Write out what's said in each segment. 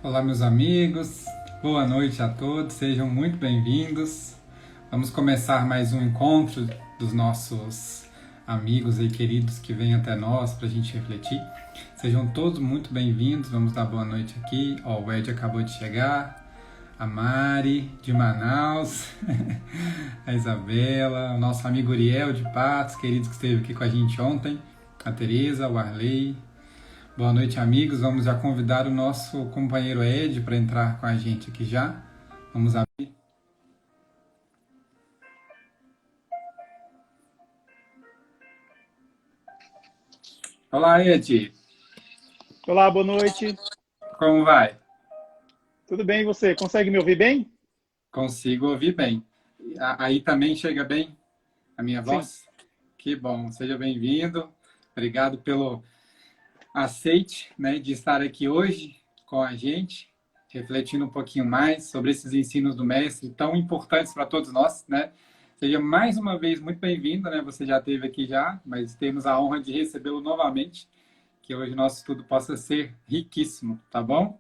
Olá, meus amigos, boa noite a todos, sejam muito bem-vindos. Vamos começar mais um encontro dos nossos amigos e queridos que vêm até nós para a gente refletir. Sejam todos muito bem-vindos, vamos dar boa noite aqui. O Ed acabou de chegar, a Mari de Manaus, a Isabela, o nosso amigo Uriel de Patos, queridos que esteve aqui com a gente ontem, a Tereza, o Arley. Boa noite, amigos. Vamos já convidar o nosso companheiro Ed para entrar com a gente aqui já. Vamos abrir. Olá, Ed. Olá, boa noite. Como vai? Tudo bem e você? Consegue me ouvir bem? Consigo ouvir bem. Aí também chega bem a minha Sim. voz? Que bom. Seja bem-vindo. Obrigado pelo aceite, né, de estar aqui hoje com a gente, refletindo um pouquinho mais sobre esses ensinos do mestre tão importantes para todos nós, né? Seja mais uma vez muito bem-vindo, né? Você já esteve aqui já, mas temos a honra de recebê-lo novamente, que hoje nosso estudo possa ser riquíssimo, tá bom?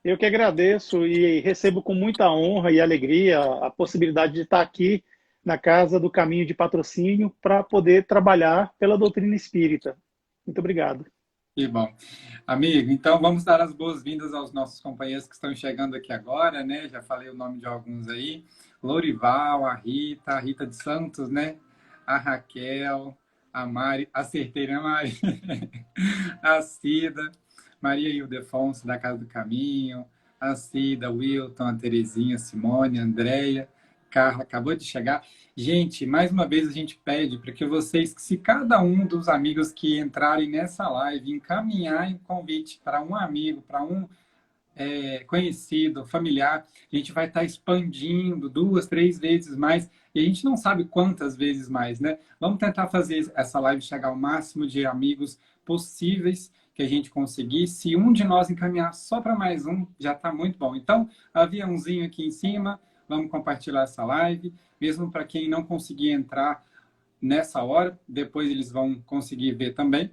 Eu que agradeço e recebo com muita honra e alegria a possibilidade de estar aqui na Casa do Caminho de Patrocínio para poder trabalhar pela doutrina espírita. Muito obrigado. Que bom. Amigo, então vamos dar as boas-vindas aos nossos companheiros que estão chegando aqui agora, né? Já falei o nome de alguns aí. Lourival, a Rita de Santos, né? A Raquel, a Mari, acertei, né, Mari? A Cida, Maria Ildefonso, da Casa do Caminho, a Cida, Wilton, a Terezinha, a Simone, a Andréia, Carla, acabou de chegar. Gente, mais uma vez a gente pede para que vocês, se cada um dos amigos que entrarem nessa live encaminhar um convite para um amigo, para um conhecido, familiar, a gente vai estar expandindo 2, 3 vezes mais, e a gente não sabe quantas vezes mais, né? Vamos tentar fazer essa live chegar ao máximo de amigos possíveis que a gente conseguir. Se um de nós encaminhar só para mais um, já está muito bom. Então, aviãozinho aqui em cima, vamos compartilhar essa live, mesmo para quem não conseguir entrar nessa hora, depois eles vão conseguir ver também.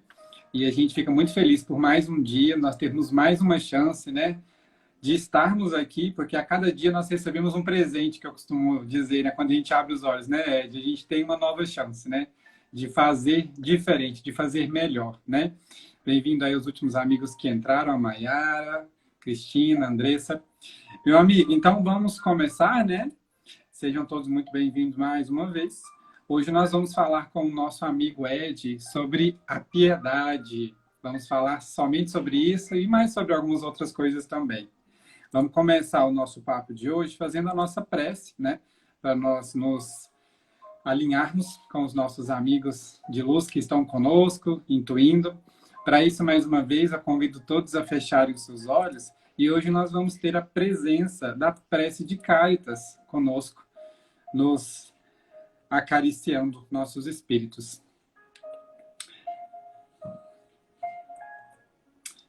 E a gente fica muito feliz por mais um dia, nós termos mais uma chance, né, de estarmos aqui, porque a cada dia nós recebemos um presente, que eu costumo dizer, né, quando a gente abre os olhos, né, Ed? A gente tem uma nova chance, né, de fazer diferente, de fazer melhor, né? Bem-vindo aí aos últimos amigos que entraram, a Maiara, Cristina, Andressa. Meu amigo, então vamos começar, né? Sejam todos muito bem-vindos mais uma vez. Hoje nós vamos falar com o nosso amigo Ed sobre a piedade. Vamos falar somente sobre isso e mais sobre algumas outras coisas também. Vamos começar o nosso papo de hoje fazendo a nossa prece, né? Para nós nos alinharmos com os nossos amigos de luz que estão conosco, intuindo. Para isso, mais uma vez, eu convido todos a fecharem os seus olhos e hoje nós vamos ter a presença da prece de Cáritas conosco, nos acariciando nossos espíritos.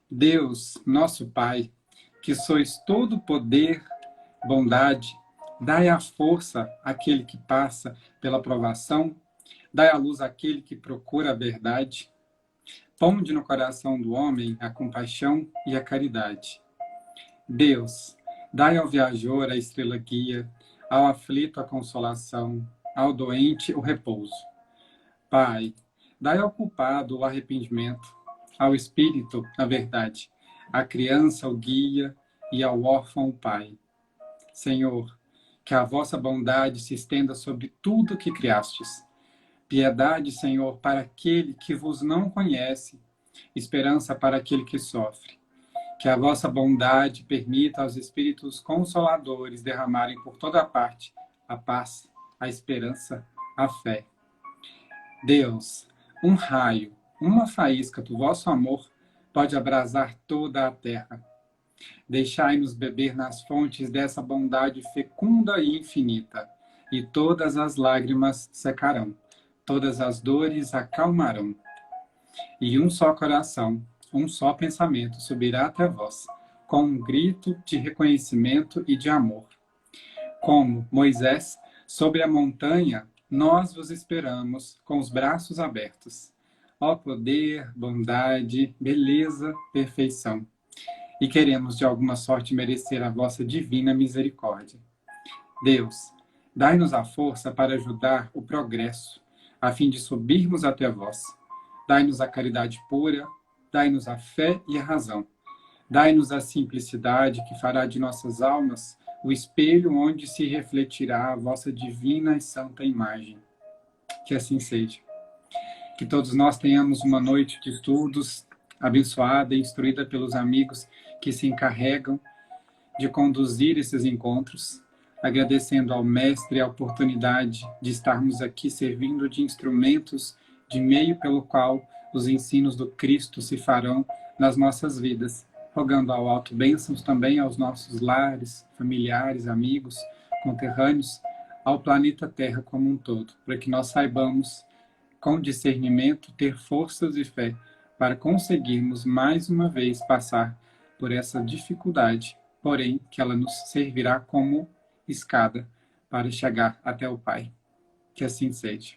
Deus, nosso Pai, que sois todo poder, bondade, dai a força àquele que passa pela provação, dai a luz àquele que procura a verdade. Ponde no coração do homem a compaixão e a caridade. Deus, dai ao viajor a estrela guia, ao aflito a consolação, ao doente o repouso. Pai, dai ao culpado o arrependimento, ao espírito a verdade, à criança o guia e ao órfão o pai. Senhor, que a vossa bondade se estenda sobre tudo que criastes. Piedade, Senhor, para aquele que vos não conhece, esperança para aquele que sofre. Que a vossa bondade permita aos espíritos consoladores derramarem por toda parte a paz, a esperança, a fé. Deus, um raio, uma faísca do vosso amor pode abrasar toda a terra. Deixai-nos beber nas fontes dessa bondade fecunda e infinita, e todas as lágrimas secarão, todas as dores acalmarão. E um só coração, um só pensamento subirá até vós, com um grito de reconhecimento e de amor. Como Moisés, sobre a montanha, nós vos esperamos com os braços abertos. Ó poder, bondade, beleza, perfeição. e queremos de alguma sorte merecer a vossa divina misericórdia. Deus, dai-nos a força para ajudar o progresso, a fim de subirmos até vós. Dai-nos a caridade pura, dai-nos a fé e a razão. Dai-nos a simplicidade que fará de nossas almas o espelho onde se refletirá a vossa divina e santa imagem. Que assim seja. Que todos nós tenhamos uma noite de estudos abençoada e instruída pelos amigos que se encarregam de conduzir esses encontros, agradecendo ao Mestre a oportunidade de estarmos aqui servindo de instrumentos, de meio pelo qual os ensinos do Cristo se farão nas nossas vidas, rogando ao alto bênçãos também aos nossos lares, familiares, amigos, conterrâneos, ao planeta Terra como um todo, para que nós saibamos, com discernimento, ter forças e fé para conseguirmos mais uma vez passar por essa dificuldade, porém que ela nos servirá como escada para chegar até o Pai. Que assim seja.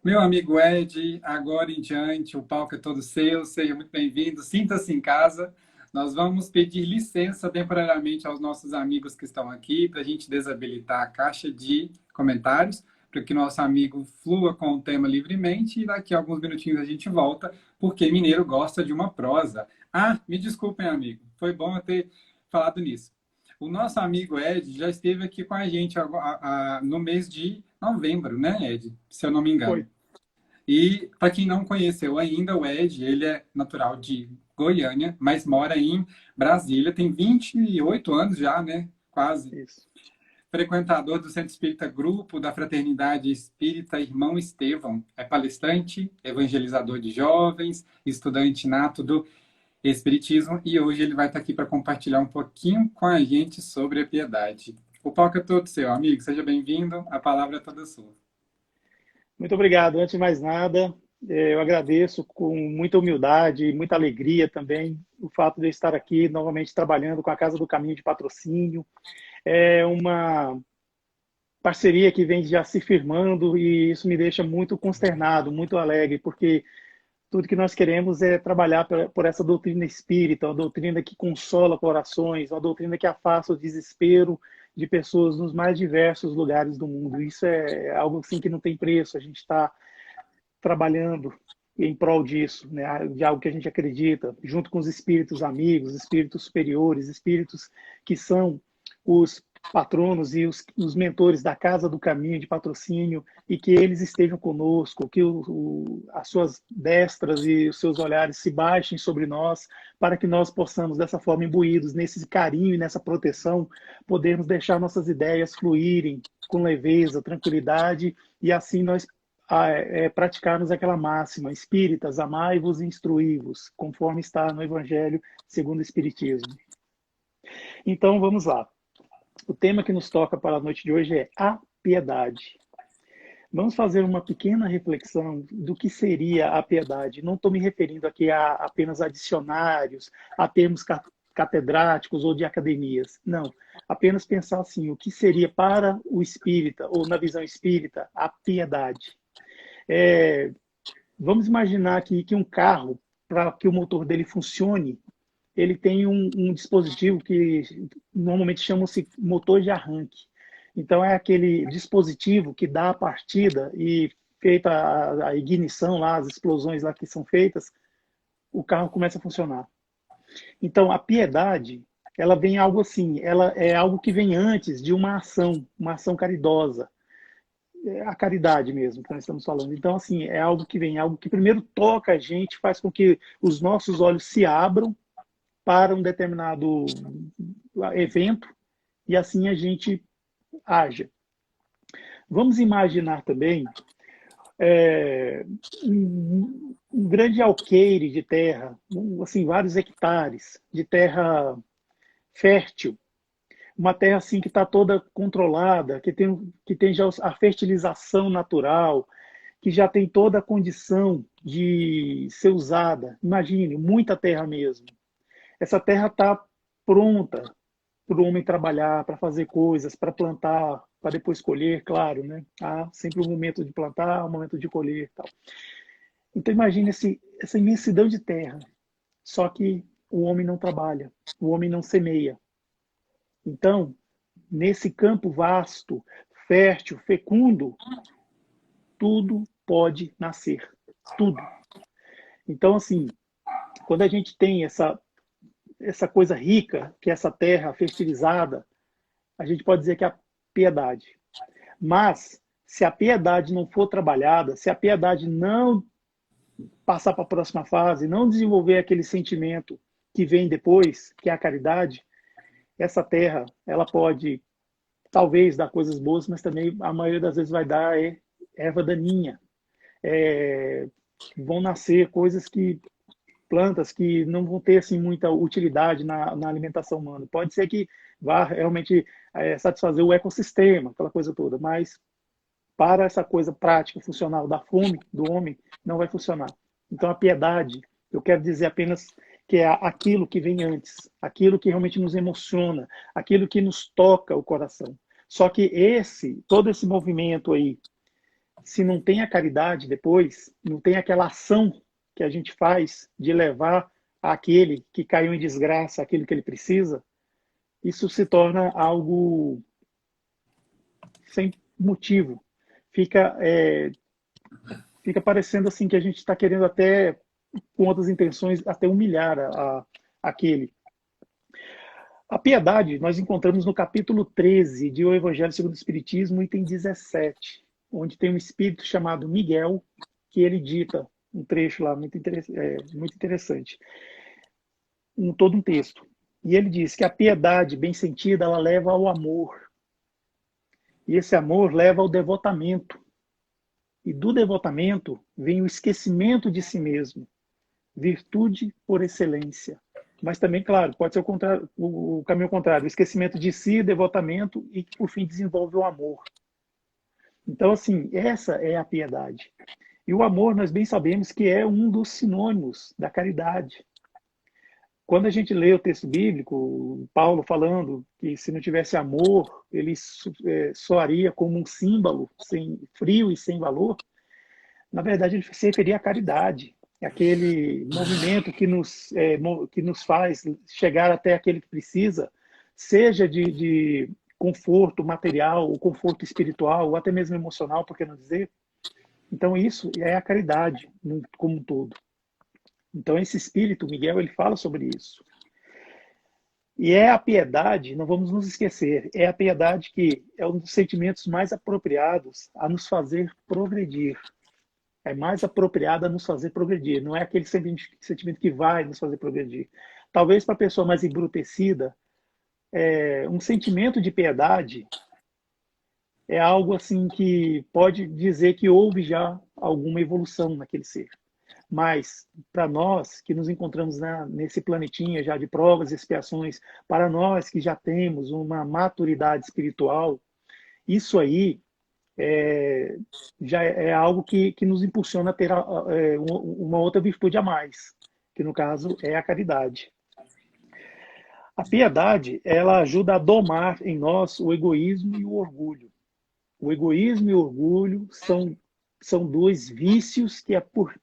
Meu amigo Ed, agora em diante, o palco é todo seu, seja muito bem-vindo, sinta-se em casa. Nós vamos pedir licença temporariamente aos nossos amigos que estão aqui para a gente desabilitar a caixa de comentários, para que nosso amigo flua com o tema livremente e daqui a alguns minutinhos a gente volta, porque mineiro gosta de uma prosa. Ah, me desculpem, amigo, foi bom eu ter falado nisso. O nosso amigo Ed já esteve aqui com a gente no mês de novembro, né, Ed? Se eu não me engano. Foi. E, para quem não conheceu ainda, o Ed, ele é natural de Goiânia, mas mora em Brasília, tem 28 anos já, né? Quase. Isso. Frequentador do Centro Espírita Grupo da Fraternidade Espírita Irmão Estevão. É palestrante, evangelizador de jovens, estudante nato do Espiritismo, e hoje ele vai estar aqui para compartilhar um pouquinho com a gente sobre a piedade. O palco é todo seu, amigo. Seja bem-vindo. A palavra é toda sua. Muito obrigado. Antes de mais nada, eu agradeço com muita humildade e muita alegria também o fato de eu estar aqui novamente trabalhando com a Casa do Caminho de Patrocínio. É uma parceria que vem já se firmando e isso me deixa muito consternado, muito alegre, porque tudo que nós queremos é trabalhar por essa doutrina espírita, uma doutrina que consola corações, uma doutrina que afasta o desespero de pessoas nos mais diversos lugares do mundo. Isso é algo assim que não tem preço. A gente está trabalhando em prol disso, né? De algo que a gente acredita, junto com os espíritos amigos, espíritos superiores, espíritos que são os patronos e os mentores da Casa do Caminho de Patrocínio, e que eles estejam conosco, que as suas destras e os seus olhares se baixem sobre nós, para que nós possamos, dessa forma, imbuídos nesse carinho e nessa proteção, podermos deixar nossas ideias fluírem com leveza, tranquilidade, e assim nós praticarmos aquela máxima: espíritas, amai-vos e instruí-vos, conforme está no Evangelho segundo o Espiritismo. Então, vamos lá. O tema que nos toca para a noite de hoje é a piedade. Vamos fazer uma pequena reflexão do que seria a piedade. Não estou me referindo aqui apenas a dicionários, a termos catedráticos ou de academias. Não. Apenas pensar assim: o que seria para o espírita, ou na visão espírita, a piedade. Vamos imaginar aqui que um carro, para que o motor dele funcione, ele tem um dispositivo que normalmente chama-se motor de arranque. Então, é aquele dispositivo que dá a partida e, feita a ignição lá, as explosões lá que são feitas, o carro começa a funcionar. Então, a piedade, ela vem algo assim, ela é algo que vem antes de uma ação caridosa. É a caridade mesmo que nós estamos falando. Então, assim, é algo que vem, algo que primeiro toca a gente, faz com que os nossos olhos se abram para um determinado evento e assim a gente haja. Vamos imaginar também um grande alqueire de terra, assim, vários hectares de terra fértil, uma terra assim que está toda controlada, que tem já a fertilização natural, que já tem toda a condição de ser usada. Imagine, muita terra mesmo. Essa terra está pronta para o homem trabalhar, para fazer coisas, para plantar, para depois colher, claro, né? Há sempre um momento de plantar, um momento de colher e tal. Então imagine essa imensidão de terra. Só que o homem não trabalha, o homem não semeia. Então, nesse campo vasto, fértil, fecundo, tudo pode nascer. Tudo. Então, assim, quando a gente tem essa coisa rica, que é essa terra fertilizada, a gente pode dizer que é a piedade. Mas, se a piedade não for trabalhada, se a piedade não passar para a próxima fase, não desenvolver aquele sentimento que vem depois, que é a caridade, essa terra, ela pode talvez dar coisas boas, mas também a maioria das vezes vai dar erva daninha. Vão nascer coisas que plantas que não vão ter assim muita utilidade na alimentação humana. Pode ser que vá realmente satisfazer o ecossistema, aquela coisa toda, mas para essa coisa prática, funcional da fome do homem, não vai funcionar. Então a piedade, eu quero dizer apenas que é aquilo que vem antes, aquilo que realmente nos emociona, aquilo que nos toca o coração. Só que todo esse movimento aí, se não tem a caridade depois, não tem aquela ação que a gente faz de levar aquele que caiu em desgraça aquilo que ele precisa, isso se torna algo sem motivo. Fica, fica parecendo assim que a gente está querendo até, com outras intenções, até humilhar aquele. A piedade nós encontramos no capítulo 13 de O Evangelho segundo o Espiritismo, item 17, onde tem um espírito chamado Miguel, que ele dita um trecho lá muito interessante, todo um texto. E ele diz que a piedade bem sentida, ela leva ao amor. E esse amor leva ao devotamento. E do devotamento vem o esquecimento de si mesmo. Virtude por excelência. Mas também, claro, pode ser o caminho contrário. O esquecimento de si, devotamento e que, por fim, desenvolve o amor. Então, assim, essa é a piedade. E o amor, nós bem sabemos que é um dos sinônimos da caridade. Quando a gente lê o texto bíblico, Paulo falando que se não tivesse amor, ele soaria como um símbolo frio e sem valor, na verdade ele se referia à caridade, aquele movimento que nos faz chegar até aquele que precisa, seja de conforto material, ou conforto espiritual, ou até mesmo emocional, por que não dizer? Então isso é a caridade como um todo. Então esse espírito, Miguel, ele fala sobre isso. E é a piedade, não vamos nos esquecer, é a piedade que é um dos sentimentos mais apropriados a nos fazer progredir. É mais apropriada a nos fazer progredir. Não é aquele sentimento que vai nos fazer progredir. Talvez para a pessoa mais embrutecida, um sentimento de piedade é algo assim que pode dizer que houve já alguma evolução naquele ser. Mas para nós que nos encontramos nesse planetinha já de provas e expiações, para nós que já temos uma maturidade espiritual, isso aí já é algo que nos impulsiona a ter uma outra virtude a mais, que no caso é a caridade. A piedade, ela ajuda a domar em nós o egoísmo e o orgulho. O egoísmo e o orgulho são dois vícios que,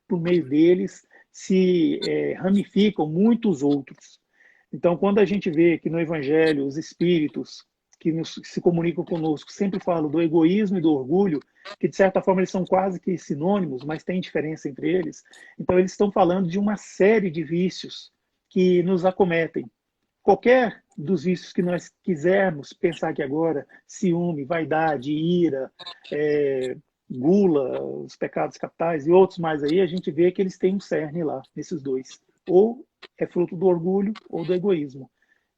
por meio deles, se ramificam muitos outros. Então, quando a gente vê que no Evangelho os espíritos que se comunicam conosco sempre falam do egoísmo e do orgulho, que de certa forma eles são quase que sinônimos, mas tem diferença entre eles. Então, eles estão falando de uma série de vícios que nos acometem. Qualquer dos vícios que nós quisermos pensar aqui agora, ciúme, vaidade, ira, gula, os pecados capitais e outros mais aí, a gente vê que eles têm um cerne lá, nesses dois. Ou é fruto do orgulho ou do egoísmo.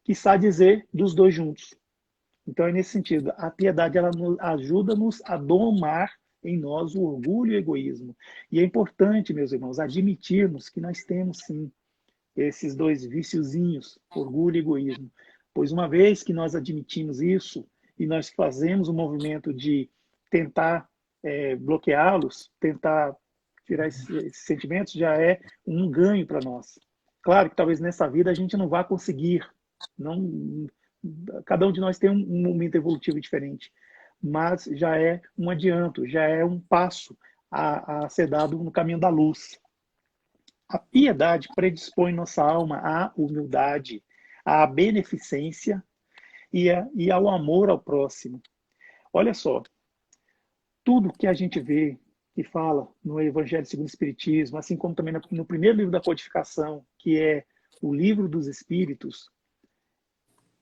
Quiçá dizer dos dois juntos. Então é nesse sentido. A piedade ela ajuda-nos a domar em nós o orgulho e o egoísmo. E é importante, meus irmãos, admitirmos que nós temos sim esses dois viciozinhos, orgulho e egoísmo. Pois uma vez que nós admitimos isso e nós fazemos o movimento de tentar bloqueá-los, tentar tirar esses sentimentos, já é um ganho para nós. Claro que talvez nessa vida a gente não vá conseguir, não, cada um de nós tem um momento evolutivo diferente, mas já é um adianto, já é um passo a ser dado no caminho da luz. A piedade predispõe nossa alma à humildade, à beneficência e ao amor ao próximo. Olha só, tudo que a gente vê que fala no Evangelho segundo o Espiritismo, assim como também no primeiro livro da codificação, que é o Livro dos Espíritos,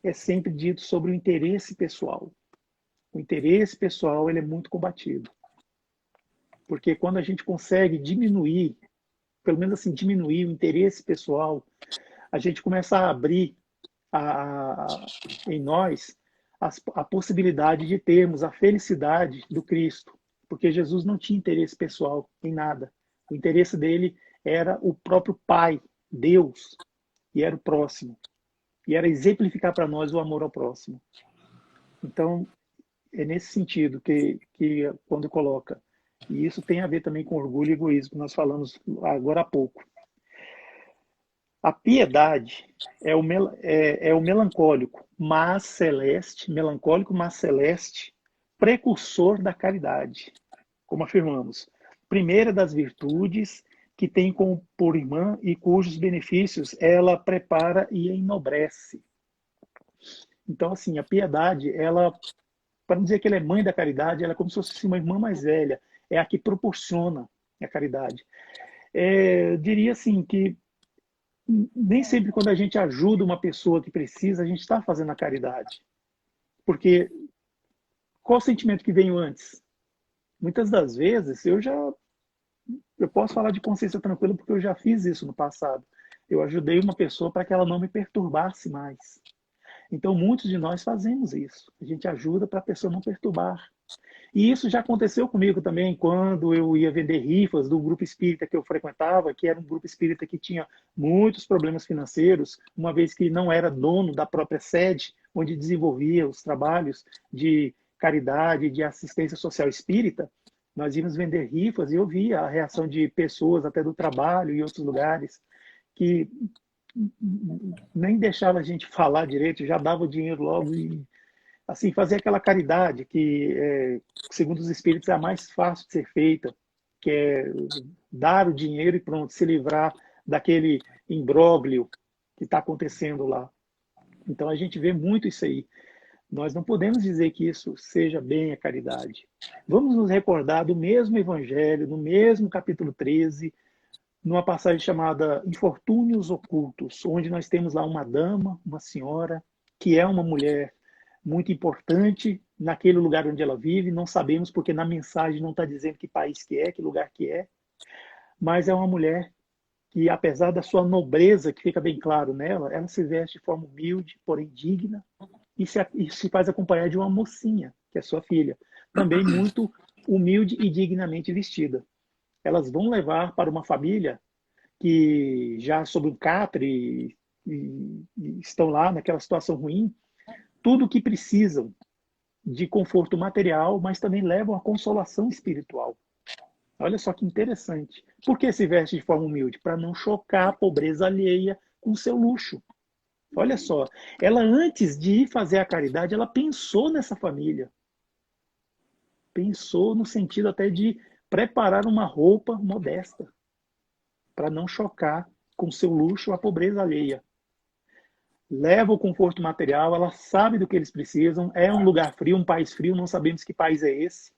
é sempre dito sobre o interesse pessoal. O interesse pessoal ele é muito combatido. Porque quando a gente consegue diminuir, pelo menos assim, diminuir o interesse pessoal, a gente começa a abrir em nós a possibilidade de termos a felicidade do Cristo. Porque Jesus não tinha interesse pessoal em nada. O interesse dele era o próprio Pai, Deus, e era o próximo. E era exemplificar para nós o amor ao próximo. Então, é nesse sentido que quando coloca. E isso tem a ver também com orgulho e egoísmo, que nós falamos agora há pouco. A piedade é o melancólico, mas celeste, melancólico, mas celeste, precursor da caridade. Como afirmamos, primeira das virtudes que tem como por irmã e cujos benefícios ela prepara e enobrece. Então, assim, a piedade, ela, para não dizer que ela é mãe da caridade, ela é como se fosse uma irmã mais velha, é a que proporciona a caridade. Eu diria assim que nem sempre quando a gente ajuda uma pessoa que precisa, a gente está fazendo a caridade. Porque qual o sentimento que veio antes? Muitas das vezes eu posso falar de consciência tranquila porque eu já fiz isso no passado. Eu ajudei uma pessoa para que ela não me perturbasse mais. Então muitos de nós fazemos isso. A gente ajuda para a pessoa não perturbar. E isso já aconteceu comigo também quando eu ia vender rifas do grupo espírita que eu frequentava, que era um grupo espírita que tinha muitos problemas financeiros, uma vez que não era dono da própria sede, onde desenvolvia os trabalhos de caridade, de assistência social espírita. Nós íamos vender rifas e eu via a reação de pessoas, até do trabalho e outros lugares, que nem deixava a gente falar direito, já dava o dinheiro logo e assim, fazer aquela caridade que, segundo os espíritos, é a mais fácil de ser feita, que é dar o dinheiro e pronto, se livrar daquele imbróglio que está acontecendo lá. Então a gente vê muito isso aí. Nós não podemos dizer que isso seja bem a caridade. Vamos nos recordar do mesmo Evangelho, no mesmo capítulo 13, numa passagem chamada Infortúnios Ocultos, onde nós temos lá uma dama, uma senhora, que é uma mulher muito importante naquele lugar onde ela vive. Não sabemos porque na mensagem não está dizendo que país que é, que lugar que é, mas é uma mulher que, apesar da sua nobreza, que fica bem claro nela, ela se veste de forma humilde, porém digna, e se faz acompanhar de uma mocinha, que é sua filha, também muito humilde e dignamente vestida. Elas vão levar para uma família que já sob um catre e estão lá naquela situação ruim, tudo o que precisam de conforto material, mas também levam a consolação espiritual. Olha só que interessante. Por que se veste de forma humilde? Para não chocar a pobreza alheia com seu luxo. Olha só, ela antes de ir fazer a caridade, ela pensou nessa família. Pensou no sentido até de preparar uma roupa modesta, para não chocar com seu luxo a pobreza alheia. Leva o conforto material, ela sabe do que eles precisam, é um lugar frio, um país frio, não sabemos que país é esse,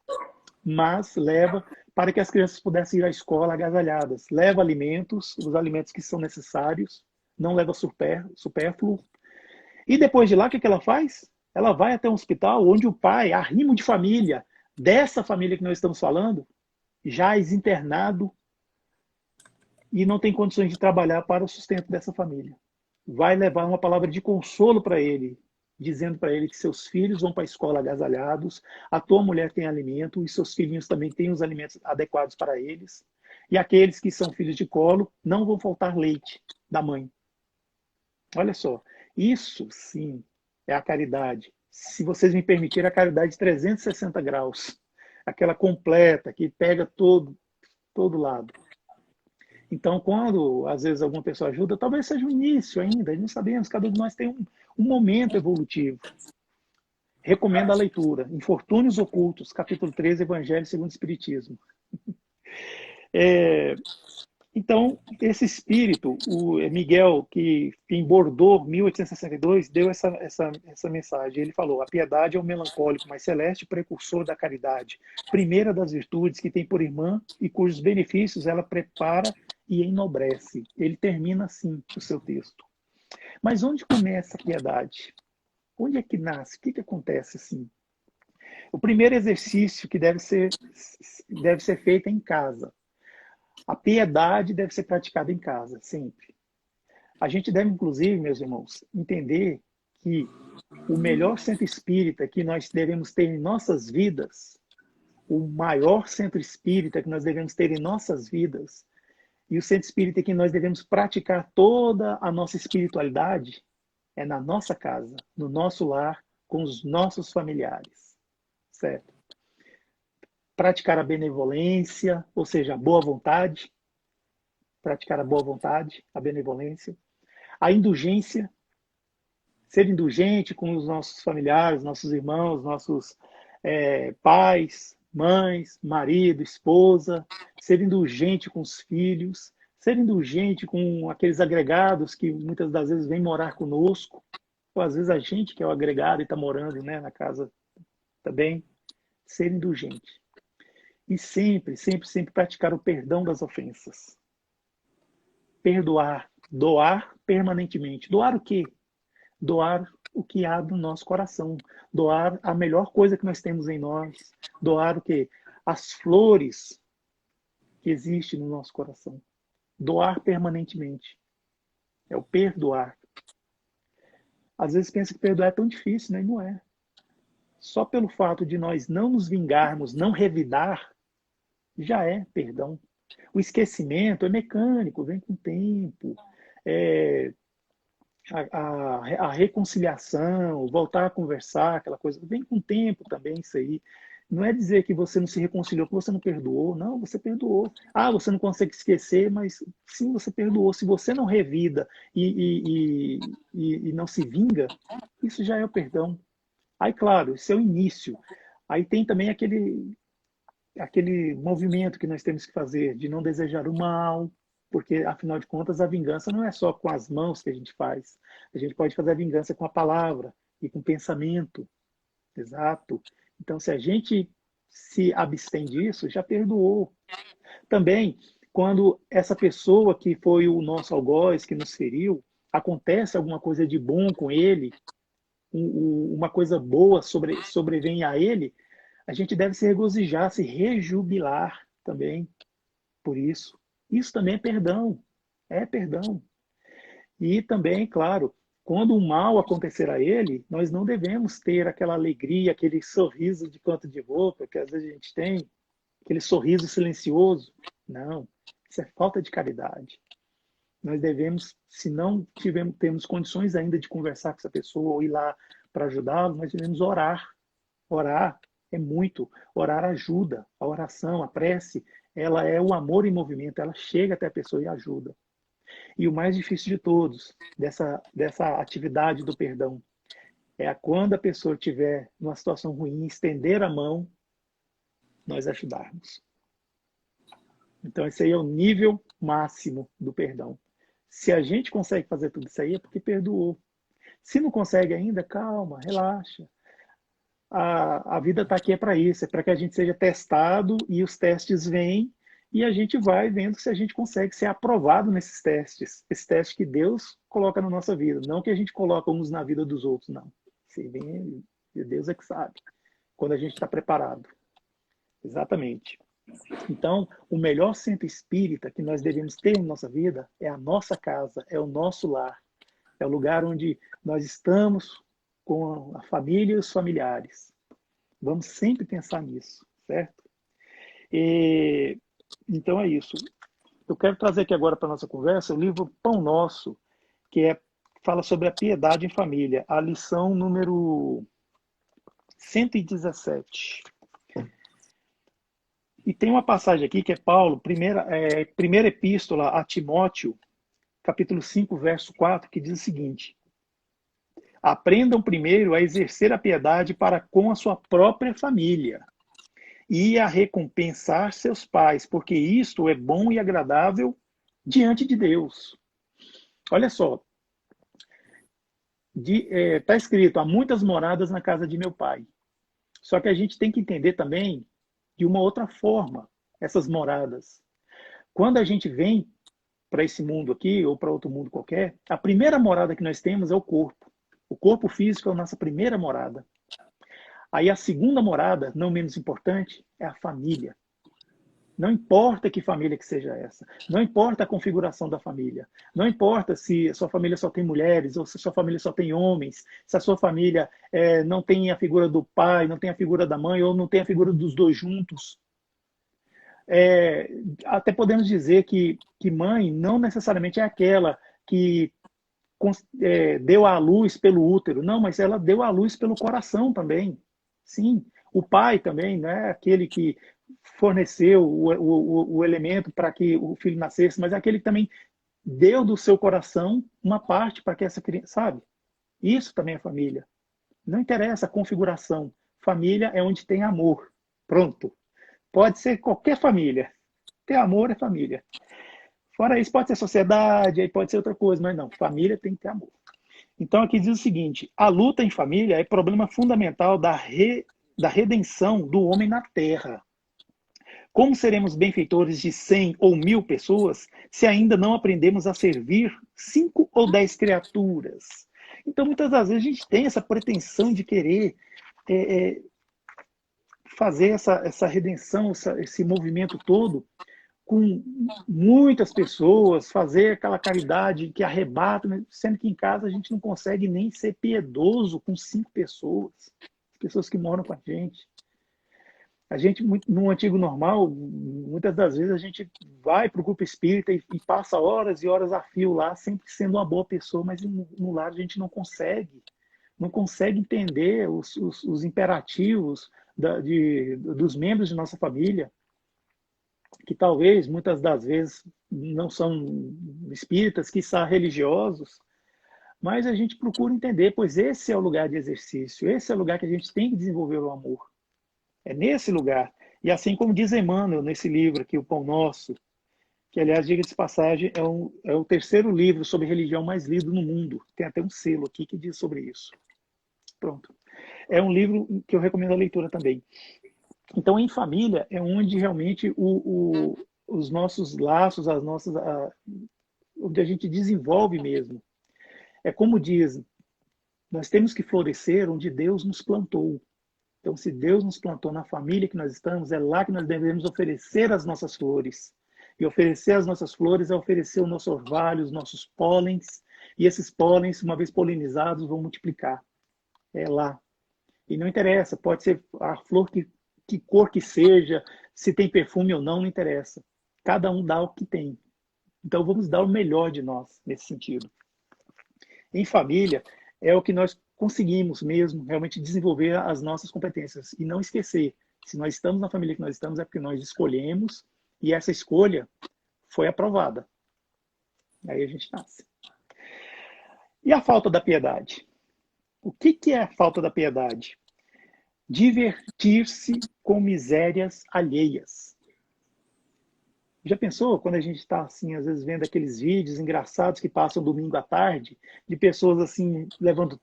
mas leva para que as crianças pudessem ir à escola agasalhadas. Leva alimentos, os alimentos que são necessários, não leva supérfluo. E depois de lá, o que ela faz? Ela vai até um hospital onde o pai, arrimo de família, dessa família que nós estamos falando, já é internado e não tem condições de trabalhar para o sustento dessa família. Vai levar uma palavra de consolo para ele, dizendo para ele que seus filhos vão para a escola agasalhados, a tua mulher tem alimento e seus filhinhos também têm os alimentos adequados para eles. E aqueles que são filhos de colo não vão faltar leite da mãe. Olha só, isso sim é a caridade. Se vocês me permitirem, a caridade de 360 graus. Aquela completa, que pega todo lado. Então, quando às vezes alguma pessoa ajuda, talvez seja o início ainda, não sabemos, cada um de nós tem um momento evolutivo. Recomendo a leitura, Infortúnios Ocultos, capítulo 13, Evangelho segundo o Espiritismo. Então, esse espírito, o Miguel, que em Bordeaux, 1862, deu essa mensagem. Ele falou: a piedade é o melancólico mais celeste precursor da caridade, primeira das virtudes que tem por irmã e cujos benefícios ela prepara e enobrece. Ele termina assim o seu texto. Mas onde começa a piedade? Onde é que nasce? O que, que acontece assim? O primeiro exercício que deve ser feito é em casa. A piedade deve ser praticada em casa, sempre. A gente deve, inclusive, meus irmãos, entender que o melhor centro espírita que nós devemos ter em nossas vidas, o maior centro espírita que nós devemos ter em nossas vidas, e o centro espírita que nós devemos praticar toda a nossa espiritualidade, é na nossa casa, no nosso lar, com os nossos familiares. Certo? Praticar a benevolência, ou seja, a boa vontade, praticar a boa vontade, a benevolência, a indulgência, ser indulgente com os nossos familiares, nossos irmãos, nossos pais, mães, marido, esposa, ser indulgente com os filhos, ser indulgente com aqueles agregados que muitas das vezes vêm morar conosco, ou às vezes a gente que é o agregado e está morando, né, na casa também, ser indulgente. E sempre, sempre, sempre praticar o perdão das ofensas. Perdoar, doar permanentemente. Doar o quê? Doar o que há no nosso coração. Doar a melhor coisa que nós temos em nós. Doar o quê? As flores que existem no nosso coração. Doar permanentemente. É o perdoar. Às vezes pensa que perdoar é tão difícil, né? E não é. Só pelo fato de nós não nos vingarmos, não revidar, já é perdão. O esquecimento é mecânico, vem com o tempo. A reconciliação, voltar a conversar, aquela coisa, vem com o tempo também isso aí. Não é dizer que você não se reconciliou, que você não perdoou. Não, você perdoou. Ah, você não consegue esquecer, mas sim, você perdoou. Se você não revida e não se vinga, isso já é o perdão. Aí, claro, esse é o início. Aí tem também aquele movimento que nós temos que fazer de não desejar o mal, porque, afinal de contas, a vingança não é só com as mãos que a gente faz. A gente pode fazer a vingança com a palavra e com o pensamento. Exato. Então, se a gente se abstém disso, já perdoou. Também, quando essa pessoa que foi o nosso algoz, que nos feriu, acontece alguma coisa de bom com ele, uma coisa boa sobrevém a ele, a gente deve se regozijar, se rejubilar também por isso. Isso também é perdão. É perdão. E também, claro, quando o mal acontecer a ele, nós não devemos ter aquela alegria, aquele sorriso de canto de boca que às vezes a gente tem, aquele sorriso silencioso. Não, isso é falta de caridade. Nós devemos, se não temos condições ainda de conversar com essa pessoa ou ir lá para ajudá-lo, nós devemos orar. Orar é muito. Orar ajuda. A oração, a prece, ela é o amor em movimento. Ela chega até a pessoa e ajuda. E o mais difícil de todos, dessa atividade do perdão, é quando a pessoa estiver numa situação ruim, estender a mão, nós ajudarmos. Então, esse aí é o nível máximo do perdão. Se a gente consegue fazer tudo isso aí, é porque perdoou. Se não consegue ainda, calma, relaxa. A vida está aqui para isso, é para que a gente seja testado e os testes vêm e a gente vai vendo se a gente consegue ser aprovado nesses testes. Esse teste que Deus coloca na nossa vida, não que a gente coloca uns na vida dos outros, não. Se vem, Deus é que sabe, quando a gente está preparado. Exatamente. Então, o melhor centro espírita que nós devemos ter em nossa vida é a nossa casa, é o nosso lar. É o lugar onde nós estamos com a família e os familiares. Vamos sempre pensar nisso, certo? Então é isso. Eu quero trazer aqui agora para a nossa conversa o livro Pão Nosso, que fala sobre a piedade em família, a lição número 117. E tem uma passagem aqui que é Paulo, primeira epístola a Timóteo, capítulo 5, verso 4, que diz o seguinte: aprendam primeiro a exercer a piedade para com a sua própria família e a recompensar seus pais, porque isto é bom e agradável diante de Deus. Olha só, está escrito, há muitas moradas na casa de meu pai. Só que a gente tem que entender também de uma outra forma essas moradas. Quando a gente vem para esse mundo aqui, ou para outro mundo qualquer, a primeira morada que nós temos é o corpo. O corpo físico é a nossa primeira morada. Aí a segunda morada, não menos importante, é a família. Não importa que família que seja essa. Não importa a configuração da família. Não importa se a sua família só tem mulheres ou se a sua família só tem homens. Se a sua família não tem a figura do pai, não tem a figura da mãe ou não tem a figura dos dois juntos. Até podemos dizer que mãe não necessariamente é aquela que deu à luz pelo útero. Não, mas ela deu à luz pelo coração também. Sim. O pai também, né? Aquele que forneceu o elemento para que o filho nascesse, mas é aquele que também deu do seu coração uma parte para que essa criança, sabe? Isso também é família. Não interessa a configuração. Família é onde tem amor. Pronto. Pode ser qualquer família. Ter amor é família. Fora isso, pode ser sociedade, aí pode ser outra coisa, mas não, família tem que ter amor. Então aqui diz o seguinte, a luta em família é problema fundamental da redenção do homem na terra. Como seremos benfeitores de 100 ou 1000 pessoas se ainda não aprendemos a servir 5 ou 10 criaturas? Então, muitas das vezes, a gente tem essa pretensão de querer fazer essa redenção, esse movimento todo com muitas pessoas, fazer aquela caridade que arrebata, sendo que em casa a gente não consegue nem ser piedoso com 5 pessoas, pessoas que moram com a gente. A gente, no antigo normal, muitas das vezes a gente vai para o grupo espírita e passa horas e horas a fio lá, sempre sendo uma boa pessoa, mas no lar a gente não consegue entender os imperativos dos membros de nossa família, que talvez, muitas das vezes, não são espíritas, quiçá religiosos, mas a gente procura entender, pois esse é o lugar de exercício, esse é o lugar que a gente tem que desenvolver o amor. É nesse lugar. E assim como diz Emmanuel nesse livro aqui, O Pão Nosso, que, aliás, diga-se de passagem, é o terceiro livro sobre religião mais lido no mundo. Tem até um selo aqui que diz sobre isso. Pronto. É um livro que eu recomendo a leitura também. Então, em família, é onde realmente os nossos laços, onde a gente desenvolve mesmo. É como diz, nós temos que florescer onde Deus nos plantou. Então, se Deus nos plantou na família que nós estamos, é lá que nós devemos oferecer as nossas flores. E oferecer as nossas flores é oferecer o nosso orvalho, os nossos pólens. E esses pólens, uma vez polinizados, vão multiplicar. É lá. E não interessa, pode ser a flor que cor que seja, se tem perfume ou não, não interessa. Cada um dá o que tem. Então, vamos dar o melhor de nós nesse sentido. Em família, é o que nós conseguimos mesmo realmente desenvolver as nossas competências. E não esquecer, se nós estamos na família que nós estamos, é porque nós escolhemos e essa escolha foi aprovada. Aí a gente nasce. E a falta da piedade? O que é a falta da piedade? Divertir-se com misérias alheias. Já pensou quando a gente está, assim, às vezes vendo aqueles vídeos engraçados que passam domingo à tarde, de pessoas, assim, levando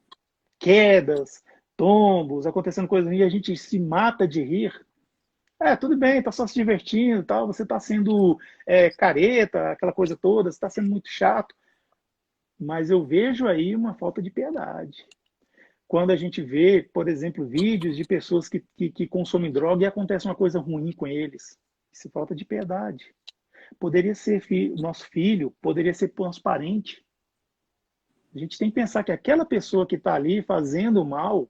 quedas, tombos, acontecendo coisas e a gente se mata de rir? Tudo bem, tá só se divertindo, tal, você está sendo careta, aquela coisa toda, você está sendo muito chato. Mas eu vejo aí uma falta de piedade. Quando a gente vê, por exemplo, vídeos de pessoas que consomem droga e acontece uma coisa ruim com eles. Isso é falta de piedade. Poderia ser nosso filho, poderia ser nosso parente. A gente tem que pensar que aquela pessoa que está ali fazendo mal,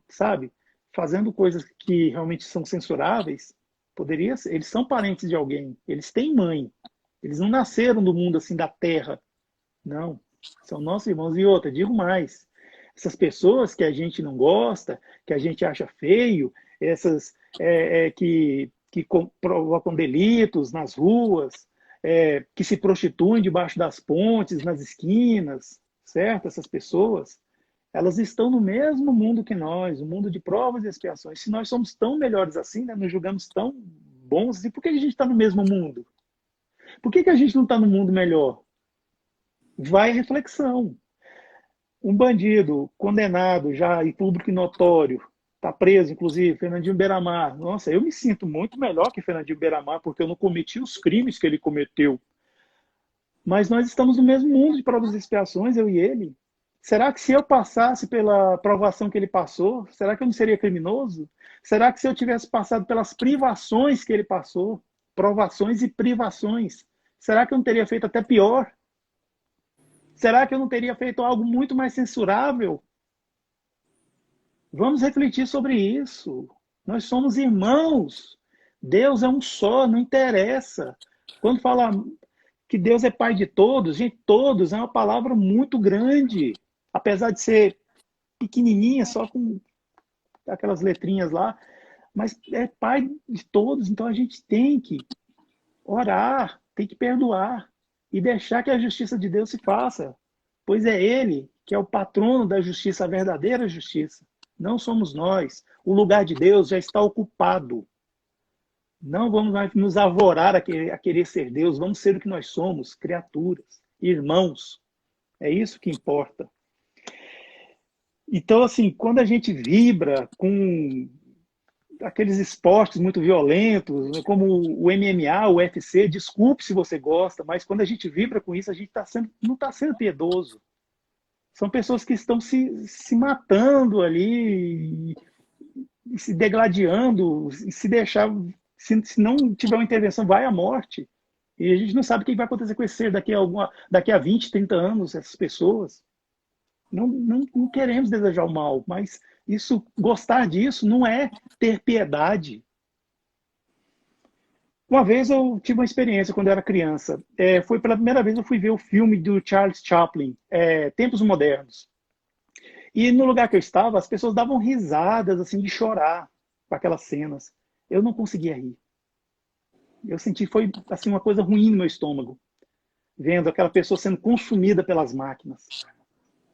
sabe, fazendo coisas que realmente são censuráveis, poderia ser, eles são parentes de alguém, eles têm mãe, eles não nasceram do mundo assim da terra, não, são nossos irmãos. E outra, digo mais, essas pessoas que a gente não gosta, que a gente acha feio, essas que provocam delitos nas ruas, que se prostituem debaixo das pontes, nas esquinas, certo? Essas pessoas, elas estão no mesmo mundo que nós, o mundo de provas e expiações. Se nós somos tão melhores assim, né, nos julgamos tão bons, assim, por que a gente está no mesmo mundo? Por que a gente não está no mundo melhor? Vai a reflexão. Um bandido condenado já em público e notório, está preso, inclusive, Fernandinho Beiramar. Nossa, eu me sinto muito melhor que Fernandinho Beiramar, porque eu não cometi os crimes que ele cometeu. Mas nós estamos no mesmo mundo de provas e expiações, eu e ele. Será que se eu passasse pela provação que ele passou, será que eu não seria criminoso? Será que se eu tivesse passado pelas privações que ele passou, provações e privações, será que eu não teria feito até pior? Será que eu não teria feito algo muito mais censurável? Vamos refletir sobre isso. Nós somos irmãos. Deus é um só, não interessa. Quando fala que Deus é pai de todos, gente, todos é uma palavra muito grande. Apesar de ser pequenininha, só com aquelas letrinhas lá, mas é pai de todos, então a gente tem que orar, tem que perdoar e deixar que a justiça de Deus se faça, pois é Ele que é o patrono da justiça, a verdadeira justiça. Não somos nós. O lugar de Deus já está ocupado. Não vamos mais nos arvorar a querer ser Deus, vamos ser o que nós somos, criaturas, irmãos. É isso que importa. Então, assim, quando a gente vibra com aqueles esportes muito violentos, como o MMA, o UFC, desculpe se você gosta, mas quando a gente vibra com isso, a gente não está sendo piedoso. São pessoas que estão se matando ali, e se degladiando, e se deixar, se não tiver uma intervenção, vai à morte. E a gente não sabe o que vai acontecer com esse ser daqui a 20, 30 anos, essas pessoas. Não queremos desejar o mal, mas gostar disso não é ter piedade. Uma vez eu tive uma experiência quando eu era criança. Foi pela primeira vez que eu fui ver o filme do Charles Chaplin, Tempos Modernos. E no lugar que eu estava, as pessoas davam risadas assim de chorar com aquelas cenas. Eu não conseguia rir. Eu senti foi assim uma coisa ruim no meu estômago, vendo aquela pessoa sendo consumida pelas máquinas.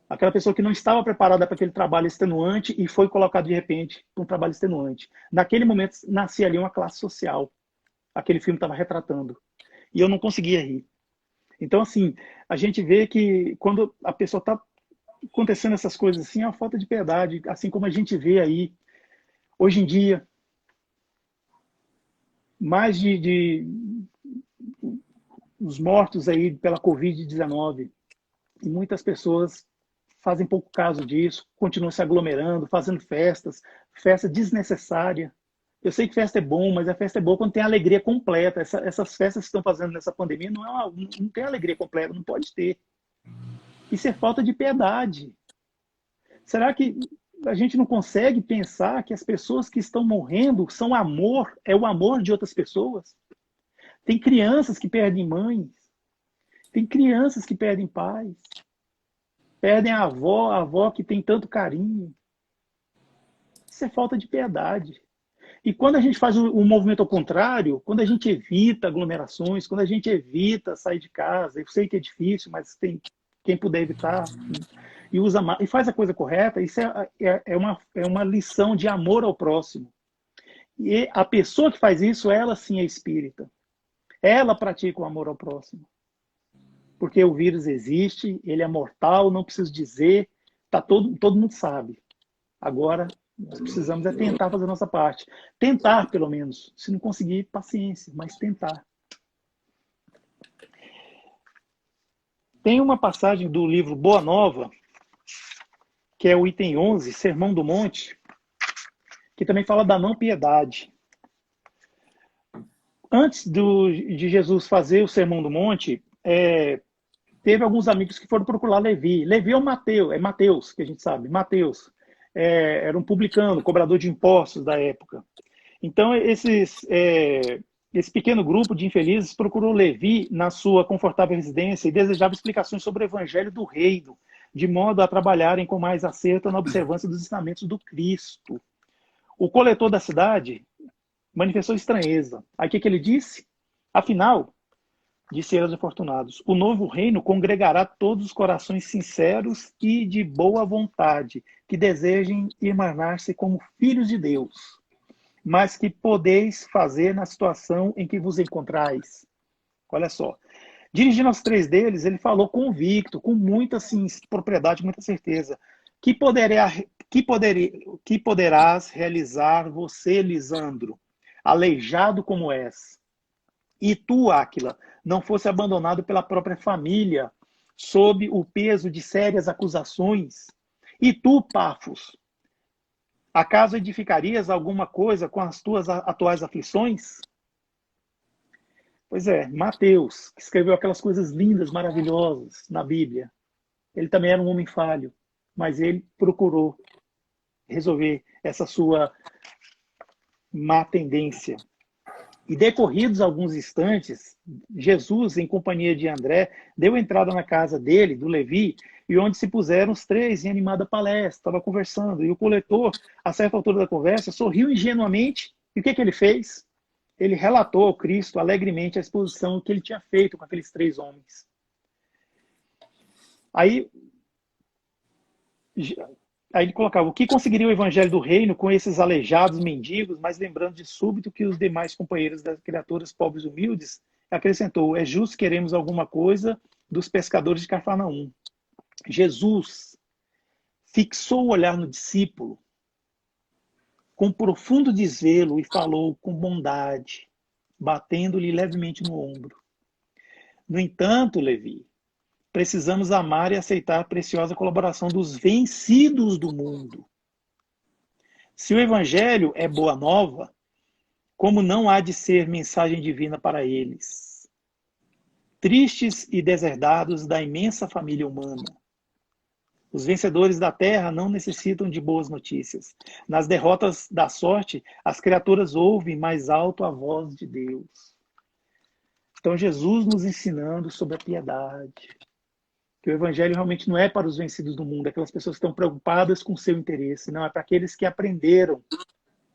Aquela pessoa que não estava preparada para aquele trabalho extenuante e foi colocada de repente para um trabalho extenuante. Naquele momento nascia ali uma classe social. Aquele filme estava retratando. E eu não conseguia rir. Então, assim, a gente vê que quando a pessoa está acontecendo essas coisas assim, é uma falta de piedade. Assim como a gente vê aí, hoje em dia, mais de os mortos aí pela Covid-19. E muitas pessoas fazem pouco caso disso, continuam se aglomerando, fazendo festas, festa desnecessária. Eu sei que festa é bom, mas a festa é boa quando tem alegria completa. Essas festas que estão fazendo nessa pandemia não tem alegria completa, não pode ter. Isso é falta de piedade. Será que a gente não consegue pensar que as pessoas que estão morrendo são amor, é o amor de outras pessoas? Tem crianças que perdem mães, tem crianças que perdem pais, perdem a avó que tem tanto carinho. Isso é falta de piedade. E quando a gente faz o movimento ao contrário, quando a gente evita aglomerações, quando a gente evita sair de casa, eu sei que é difícil, mas tem quem puder evitar, e faz a coisa correta, isso é uma lição de amor ao próximo. E a pessoa que faz isso, ela sim é espírita. Ela pratica o amor ao próximo. Porque o vírus existe, ele é mortal, não preciso dizer, todo mundo sabe. Agora, nós precisamos tentar fazer a nossa parte. Tentar, pelo menos. Se não conseguir, paciência, mas tentar. Tem uma passagem do livro Boa Nova, que é o item 11, Sermão do Monte, que também fala da não piedade. Antes de Jesus fazer o Sermão do Monte, teve alguns amigos que foram procurar Levi. Levi é Mateus, que a gente sabe, Mateus. Era um publicano, cobrador de impostos da época. Então, esse pequeno grupo de infelizes procurou Levi na sua confortável residência e desejava explicações sobre o evangelho do reino, de modo a trabalharem com mais acerto na observância dos ensinamentos do Cristo. O coletor da cidade manifestou estranheza. Aí o que ele disse? Afinal, disse ele aos infortunados, o novo reino congregará todos os corações sinceros e de boa vontade, que desejem irmanar-se como filhos de Deus, mas que podeis fazer na situação em que vos encontrais. Olha só. Dirigindo aos três deles, ele falou convicto, com muita assim, propriedade, muita certeza, que, que poderás realizar você, Lisandro, aleijado como és, e tu, Áquila, não fosse abandonado pela própria família, sob o peso de sérias acusações, e tu, Pafos, acaso edificarias alguma coisa com as tuas atuais aflições? Pois é, Mateus, que escreveu aquelas coisas lindas, maravilhosas na Bíblia, ele também era um homem falho, mas ele procurou resolver essa sua má tendência. E decorridos alguns instantes, Jesus, em companhia de André, deu entrada na casa dele, do Levi, e onde se puseram os três em animada palestra, estava conversando. E o coletor, a certa altura da conversa, sorriu ingenuamente. E o que ele fez? Ele relatou ao Cristo alegremente a exposição que ele tinha feito com aqueles três homens. Aí ele colocava: o que conseguiria o evangelho do reino com esses aleijados mendigos, mas lembrando de súbito que os demais companheiros das criaturas pobres e humildes, acrescentou: é justo queremos alguma coisa dos pescadores de Cafarnaum. Jesus fixou o olhar no discípulo com profundo desvelo e falou com bondade, batendo-lhe levemente no ombro. No entanto, Levi, precisamos amar e aceitar a preciosa colaboração dos vencidos do mundo. Se o evangelho é boa nova, como não há de ser mensagem divina para eles? Tristes e deserdados da imensa família humana. Os vencedores da terra não necessitam de boas notícias. Nas derrotas da sorte, as criaturas ouvem mais alto a voz de Deus. Então, Jesus nos ensinando sobre a piedade, que o evangelho realmente não é para os vencidos do mundo, aquelas pessoas que estão preocupadas com o seu interesse, não, é para aqueles que aprenderam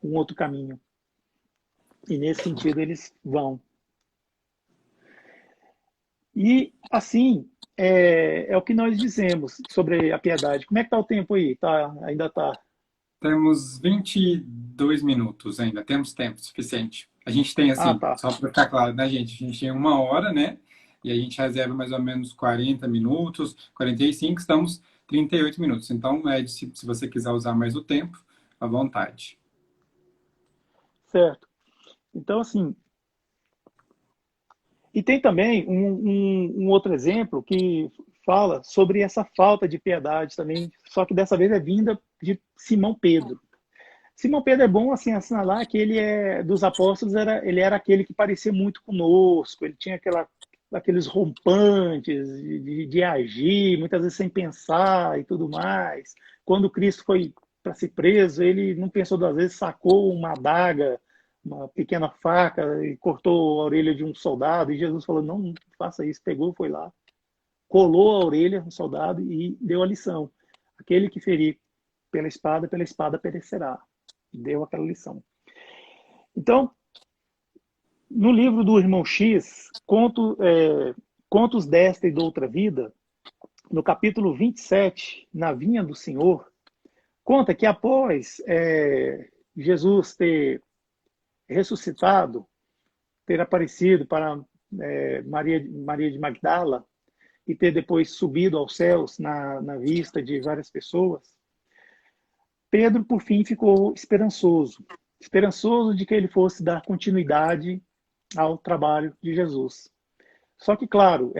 um outro caminho. E nesse sentido eles vão. E assim, é o que nós dizemos sobre a piedade. Como é que está o tempo aí? Ainda está? Temos 22 minutos ainda, temos tempo suficiente. A gente tem, Ah, assim, tá. só para ficar claro, né, gente? A gente tem uma hora, né? E a gente reserva mais ou menos 40 minutos, 45, estamos 38 minutos. Então, se você quiser usar mais o tempo, à vontade. Certo. Então, assim, e tem também um outro exemplo que fala sobre essa falta de piedade também, só que dessa vez é vinda de Simão Pedro. Simão Pedro é bom assim assinalar que ele dos apóstolos ele era aquele que parecia muito conosco, ele tinha aqueles rompantes de agir, muitas vezes sem pensar e tudo mais. Quando Cristo foi para ser preso, ele não pensou duas vezes, sacou uma adaga, uma pequena faca e cortou a orelha de um soldado, e Jesus falou: não faça isso. Pegou, foi lá, colou a orelha no soldado e deu a lição: aquele que ferir pela espada perecerá. Deu aquela lição. Então, no livro do Irmão X, Contos desta e da outra vida, no capítulo 27, Na Vinha do Senhor, conta que após Jesus ter ressuscitado, ter aparecido para Maria de Magdala e ter depois subido aos céus na vista de várias pessoas, Pedro, por fim, ficou esperançoso de que ele fosse dar continuidade ao trabalho de Jesus. Só que, claro,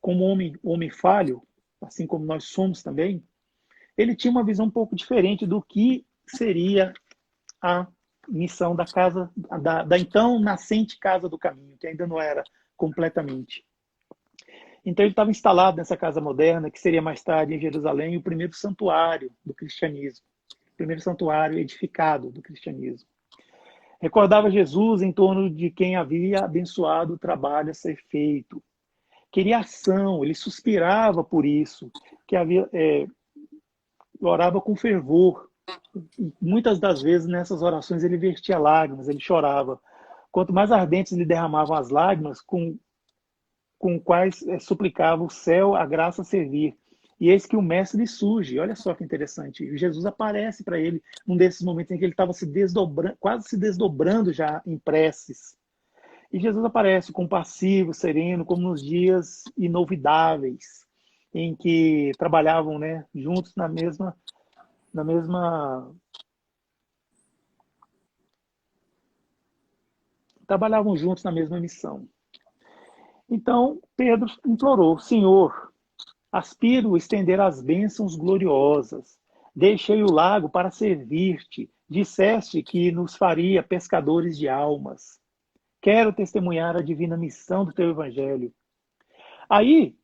como homem falho, assim como nós somos também, ele tinha uma visão um pouco diferente do que seria a missão da casa, da então nascente Casa do Caminho, que ainda não era completamente. Então ele estava instalado nessa casa moderna, que seria mais tarde em Jerusalém o primeiro santuário do cristianismo, o primeiro santuário edificado do cristianismo. Recordava Jesus em torno de quem havia abençoado o trabalho a ser feito. Queria ação, ele suspirava por isso, que orava com fervor. E muitas das vezes nessas orações ele vertia lágrimas, ele chorava. Quanto mais ardentes lhe derramavam as lágrimas, com quais suplicava o céu a graça a servir. E eis que o mestre lhe surge. Olha só que interessante. E Jesus aparece para ele num desses momentos em que ele estava quase se desdobrando já em preces. E Jesus aparece compassivo, sereno, como nos dias inolvidáveis, em que trabalhavam, né, juntos na mesma, trabalhavam juntos na mesma missão. Então, Pedro implorou: Senhor, aspiro estender as bênçãos gloriosas. Deixei o lago para servir-te. Disseste que nos faria pescadores de almas. Quero testemunhar a divina missão do teu evangelho. Aí,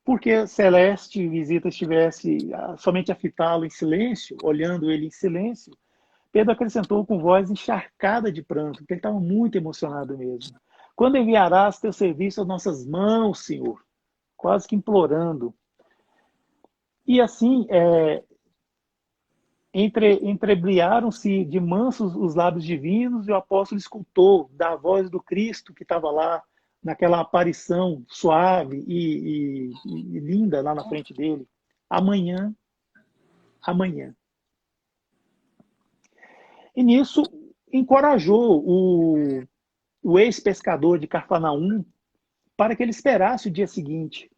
porque Celeste Visita estivesse somente a fitá-lo em silêncio, olhando ele em silêncio, Pedro acrescentou com voz encharcada de pranto, porque ele estava muito emocionado mesmo. Quando enviarás teu serviço às nossas mãos, Senhor? Quase que implorando. E assim, entrebriaram-se de mansos os lábios divinos, e o apóstolo escutou da voz do Cristo que estava lá, naquela aparição suave e linda lá na frente dele. Amanhã, amanhã. E nisso encorajou o ex-pescador de Cafarnaum para que ele esperasse o dia seguinte.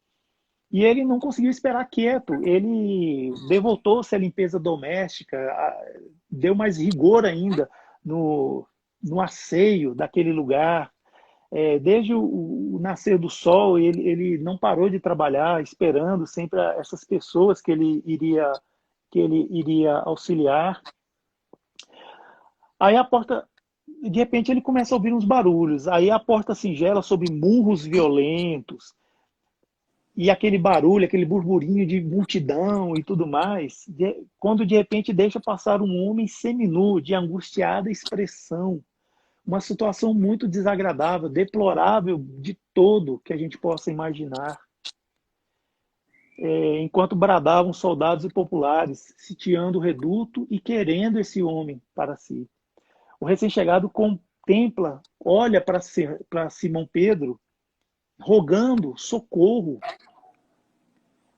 E ele não conseguiu esperar quieto. Ele devotou-se à limpeza doméstica, deu mais rigor ainda no asseio daquele lugar. Desde o nascer do sol, ele não parou de trabalhar, esperando sempre essas pessoas que ele iria auxiliar. Aí a porta, de repente, ele começa a ouvir uns barulhos. Aí a porta singela sob murros violentos. E aquele barulho, aquele burburinho de multidão e tudo mais, quando de repente deixa passar um homem seminu, de angustiada expressão, uma situação muito desagradável, deplorável de todo que a gente possa imaginar. Enquanto bradavam soldados e populares, sitiando o reduto e querendo esse homem para si. O recém-chegado contempla, olha para Simão Pedro, rogando socorro.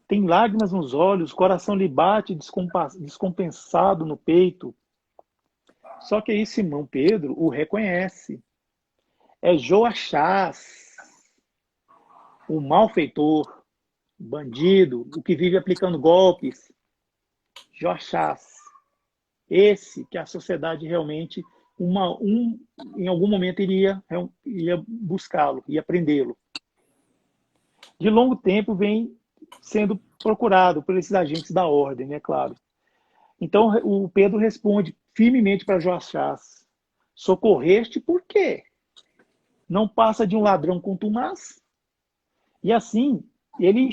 Tem lágrimas nos olhos, o coração lhe bate descompensado no peito. Só que aí Simão Pedro o reconhece. É Joachás, o malfeitor, o bandido, o que vive aplicando golpes. Joachás. Esse que a sociedade realmente, em algum momento, ia buscá-lo, ia prendê-lo. De longo tempo vem sendo procurado por esses agentes da ordem, é claro. Então o Pedro responde firmemente para Joachás: socorreste por quê? Não passa de um ladrão contumaz? E assim, ele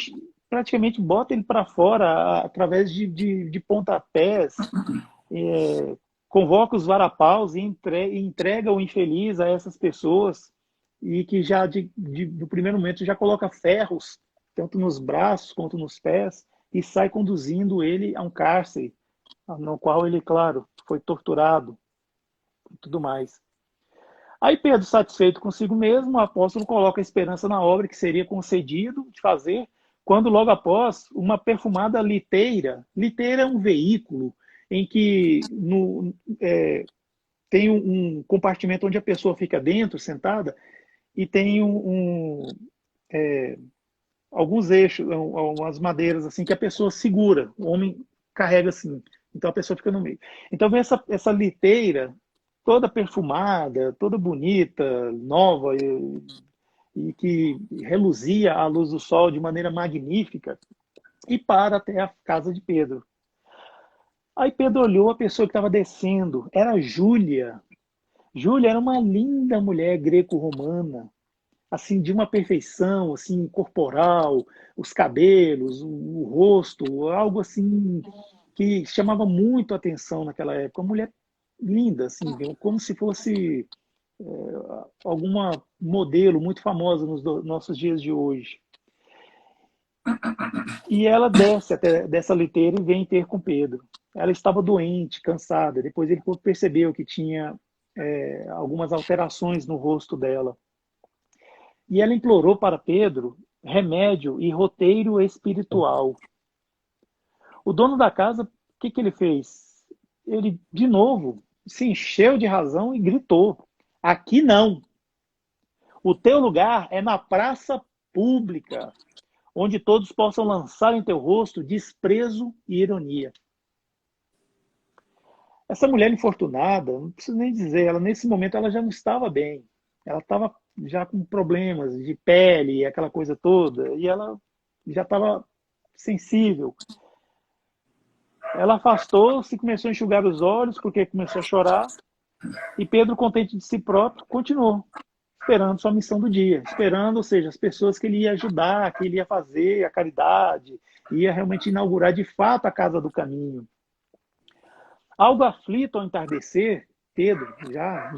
praticamente bota ele para fora através de pontapés, convoca os varapaus e entrega o infeliz a essas pessoas, e que já no primeiro momento já coloca ferros tanto nos braços quanto nos pés, e sai conduzindo ele a um cárcere, no qual ele, claro, foi torturado e tudo mais. Aí Pedro, satisfeito consigo mesmo, o apóstolo coloca a esperança na obra que seria concedido de fazer, quando logo após uma perfumada liteira é um veículo em que tem um compartimento onde a pessoa fica dentro, sentada, e tem alguns eixos, umas madeiras assim que a pessoa segura, o homem carrega assim, então a pessoa fica no meio. Então vem essa liteira toda perfumada, toda bonita, nova e que reluzia à luz do sol de maneira magnífica, e para até a casa de Pedro. Aí Pedro olhou a pessoa que estava descendo, era Júlia. Júlia era uma linda mulher greco-romana, assim, de uma perfeição, assim, corporal, os cabelos, o rosto, algo assim que chamava muito a atenção naquela época. Uma mulher linda, assim, como se fosse alguma modelo muito famosa nos nossos dias de hoje. E ela desce até dessa liteira e vem ter com Pedro. Ela estava doente, cansada. Depois ele percebeu que tinha algumas alterações no rosto dela. E ela implorou para Pedro remédio e roteiro espiritual. O dono da casa, o que ele fez? Ele, de novo, se encheu de razão e gritou: aqui não! O teu lugar é na praça pública, onde todos possam lançar em teu rosto desprezo e ironia. Essa mulher infortunada, não preciso nem dizer, ela nesse momento ela já não estava bem. Ela estava já com problemas de pele, aquela coisa toda, e ela já estava sensível. Ela afastou-se, começou a enxugar os olhos, porque começou a chorar, e Pedro, contente de si próprio, continuou, esperando sua missão do dia, esperando, ou seja, as pessoas que ele ia ajudar, que ele ia fazer, a caridade, ia realmente inaugurar de fato a Casa do Caminho. Algo aflito ao entardecer, Pedro, já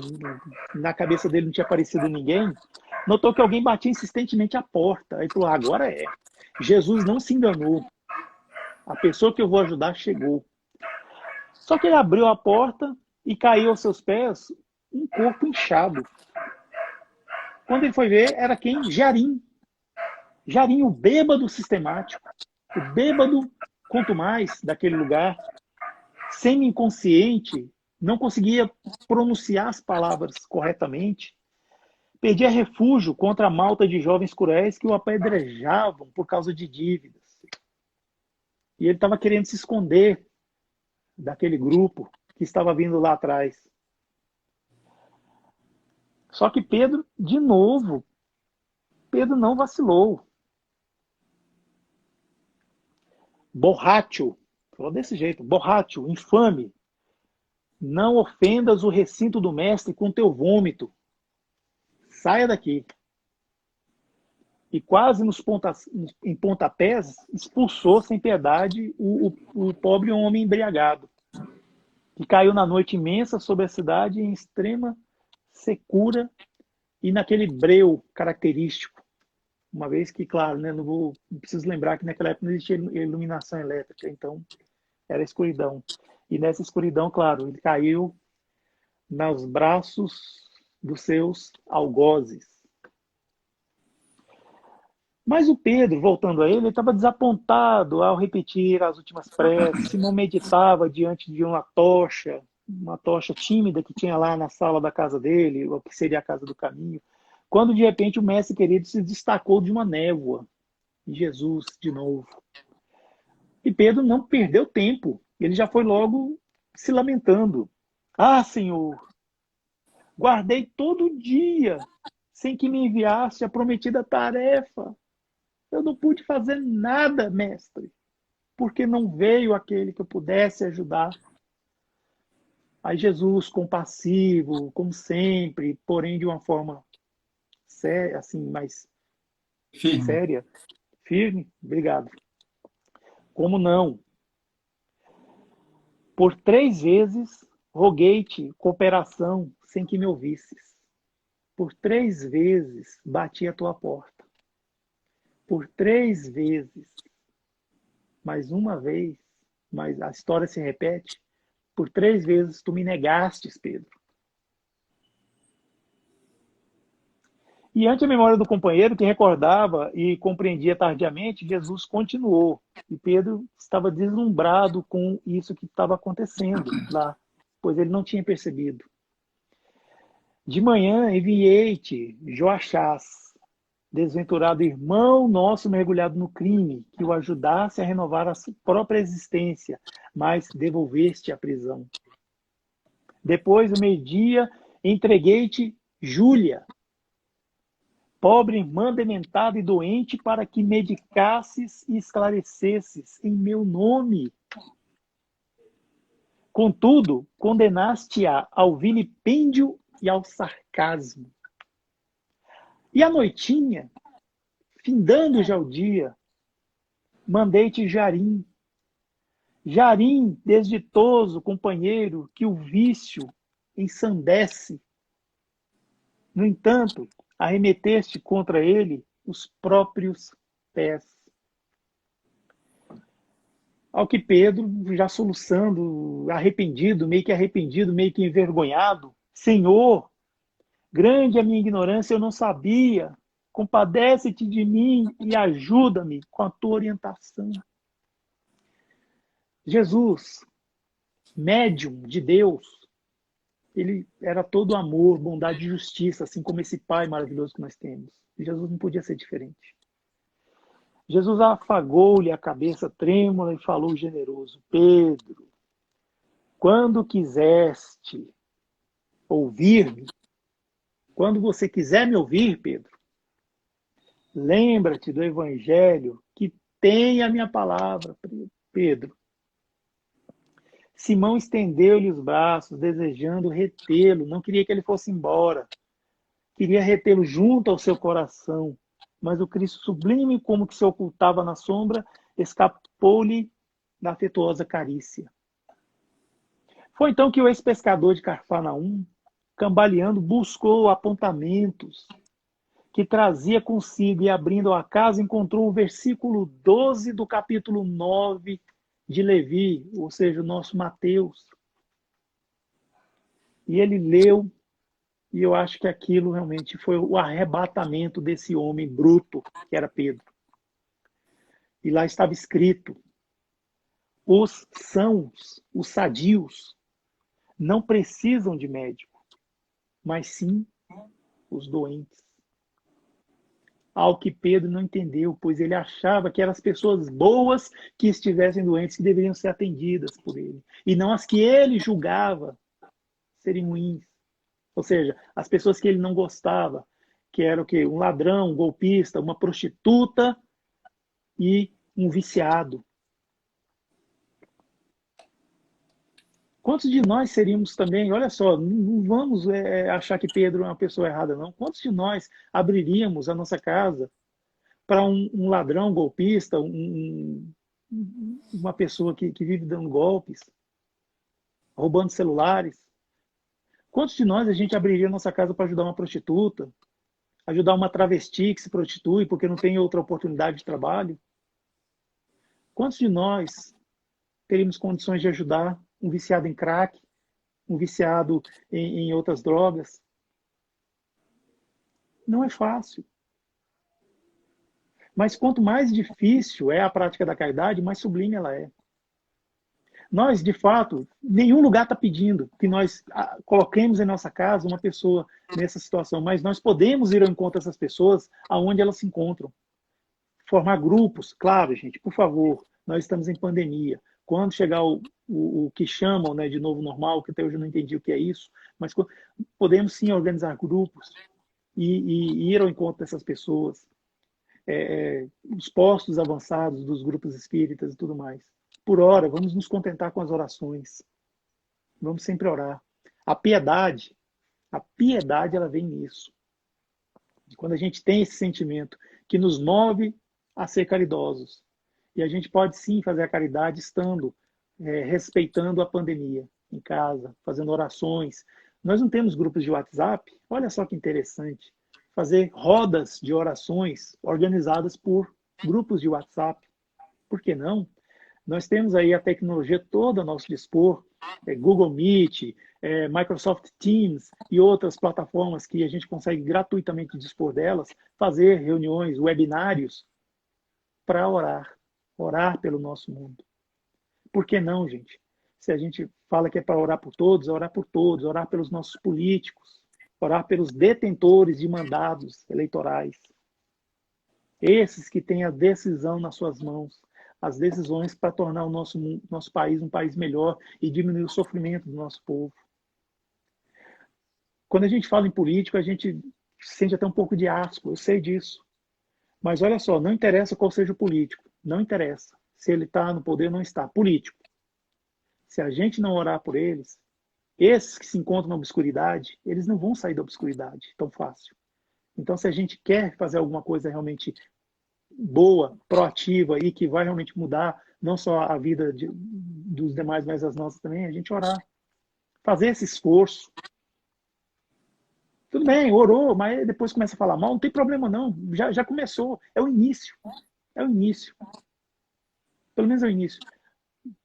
na cabeça dele não tinha aparecido ninguém, notou que alguém batia insistentemente à porta. Aí falou, agora é. Jesus não se enganou. A pessoa que eu vou ajudar chegou. Só que ele abriu a porta e caiu aos seus pés um corpo inchado. Quando ele foi ver, era quem? Jarim. Jarim, o bêbado sistemático. O bêbado, quanto mais, daquele lugar, semi-inconsciente, não conseguia pronunciar as palavras corretamente, perdia refúgio contra a malta de jovens cruéis que o apedrejavam por causa de dívidas. E ele estava querendo se esconder daquele grupo que estava vindo lá atrás. Só que Pedro, de novo, Pedro não vacilou. Borracho, falou desse jeito, borracho, infame, não ofendas o recinto do mestre com teu vômito. Saia daqui. E quase em pontapés, expulsou sem piedade o pobre homem embriagado, que caiu na noite imensa sobre a cidade em extrema secura e naquele breu característico. Uma vez que, claro, né, não preciso lembrar que naquela época não existia iluminação elétrica, então era escuridão. E nessa escuridão, claro, ele caiu nos braços dos seus algozes. Mas o Pedro, voltando a ele estava desapontado ao repetir as últimas preces. Simão meditava diante de uma tocha tímida que tinha lá na sala da casa dele, o que seria a casa do caminho, quando de repente o mestre querido se destacou de uma névoa. Jesus, de novo. E Pedro não perdeu tempo. Ele já foi logo se lamentando. Ah, Senhor, guardei todo dia sem que me enviasse a prometida tarefa. Eu não pude fazer nada, mestre, porque não veio aquele que eu pudesse ajudar. Aí Jesus, compassivo, como sempre, porém de uma forma séria, assim, mais Firme. séria, firme, obrigado. Como não? Por 3 vezes roguei-te cooperação sem que me ouvisses. Por 3 vezes bati a tua porta. Por 3 vezes, mais uma vez, mas a história se repete, por 3 vezes tu me negastes, Pedro. E ante a memória do companheiro, que recordava e compreendia tardiamente, Jesus continuou. E Pedro estava deslumbrado com isso que estava acontecendo lá, pois ele não tinha percebido. De manhã enviei-te, Joachás, desventurado irmão nosso mergulhado no crime, que o ajudasse a renovar a sua própria existência, mas devolveste à prisão. Depois do meio-dia, entreguei-te Júlia, pobre irmã dementada e doente, para que medicasses e esclarecesses em meu nome. Contudo, condenaste-a ao vilipêndio e ao sarcasmo. E à noitinha, findando já o dia, mandei-te Jarim. Jarim, desditoso companheiro, que o vício ensandece. No entanto, arremeteste contra ele os próprios pés. Ao que Pedro, já soluçando, arrependido, meio que envergonhado, Senhor, grande é a minha ignorância, eu não sabia. Compadece-te de mim e ajuda-me com a tua orientação. Jesus, médium de Deus, Ele era todo amor, bondade e justiça, assim como esse Pai maravilhoso que nós temos. E Jesus não podia ser diferente. Jesus afagou-lhe a cabeça trêmula e falou generoso: Pedro, quando quiseste ouvir-me, quando você quiser me ouvir, Pedro, lembra-te do Evangelho que tem a minha palavra, Pedro. Simão estendeu-lhe os braços, desejando retê-lo, não queria que ele fosse embora, queria retê-lo junto ao seu coração. Mas o Cristo sublime, como que se ocultava na sombra, escapou-lhe da afetuosa carícia. Foi então que o ex-pescador de Cafarnaum, cambaleando, buscou apontamentos que trazia consigo e, abrindo a casa, encontrou o versículo 12 do capítulo 9 de Levi, ou seja, o nosso Mateus. E ele leu, e eu acho que aquilo realmente foi o arrebatamento desse homem bruto, que era Pedro. E lá estava escrito: os sãos, os sadios, não precisam de médico, mas sim os doentes. Ao que Pedro não entendeu, pois ele achava que eram as pessoas boas que estivessem doentes que deveriam ser atendidas por ele, e não as que ele julgava serem ruins. Ou seja, as pessoas que ele não gostava, que era o quê? Um ladrão, um golpista, uma prostituta e um viciado. Quantos de nós seríamos também, olha só, não vamos achar que Pedro é uma pessoa errada, não. Quantos de nós abriríamos a nossa casa para um ladrão, golpista, uma pessoa que vive dando golpes, roubando celulares? Quantos de nós a gente abriria a nossa casa para ajudar uma prostituta, ajudar uma travesti que se prostitui porque não tem outra oportunidade de trabalho? Quantos de nós teríamos condições de ajudar um viciado em crack, um viciado em outras drogas? Não é fácil. Mas quanto mais difícil é a prática da caridade, mais sublime ela é. Nós, de fato, nenhum lugar está pedindo que nós coloquemos em nossa casa uma pessoa nessa situação, mas nós podemos ir ao encontro dessas pessoas aonde elas se encontram. Formar grupos, claro, gente, por favor, nós estamos em pandemia. Quando chegar o que chamam, né, de novo normal, que até hoje eu não entendi o que é isso, mas podemos sim organizar grupos e ir ao encontro dessas pessoas, os postos avançados dos grupos espíritas e tudo mais. Por hora, vamos nos contentar com as orações. Vamos sempre orar. A piedade, ela vem nisso. Quando a gente tem esse sentimento que nos move a ser caridosos. E a gente pode sim fazer a caridade estando respeitando a pandemia em casa, fazendo orações. Nós não temos grupos de WhatsApp? Olha só que interessante. Fazer rodas de orações organizadas por grupos de WhatsApp. Por que não? Nós temos aí a tecnologia toda a nosso dispor, Google Meet, Microsoft Teams e outras plataformas que a gente consegue gratuitamente dispor delas, fazer reuniões, webinários para orar pelo nosso mundo. Por que não, gente? Se a gente fala que é para orar por todos, orar pelos nossos políticos, orar pelos detentores de mandados eleitorais. Esses que têm a decisão nas suas mãos, as decisões para tornar o nosso país um país melhor e diminuir o sofrimento do nosso povo. Quando a gente fala em político, a gente sente até um pouco de asco, eu sei disso. Mas olha só, não interessa qual seja o político, não interessa se ele está no poder ou não está. Político. Se a gente não orar por eles, esses que se encontram na obscuridade, eles não vão sair da obscuridade tão fácil. Então, se a gente quer fazer alguma coisa realmente boa, proativa e que vai realmente mudar não só a vida dos demais, mas as nossas também, a gente orar. Fazer esse esforço. Tudo bem, orou, mas depois começa a falar mal, não tem problema não, já começou, é o início. É o início. Pelo menos é o início.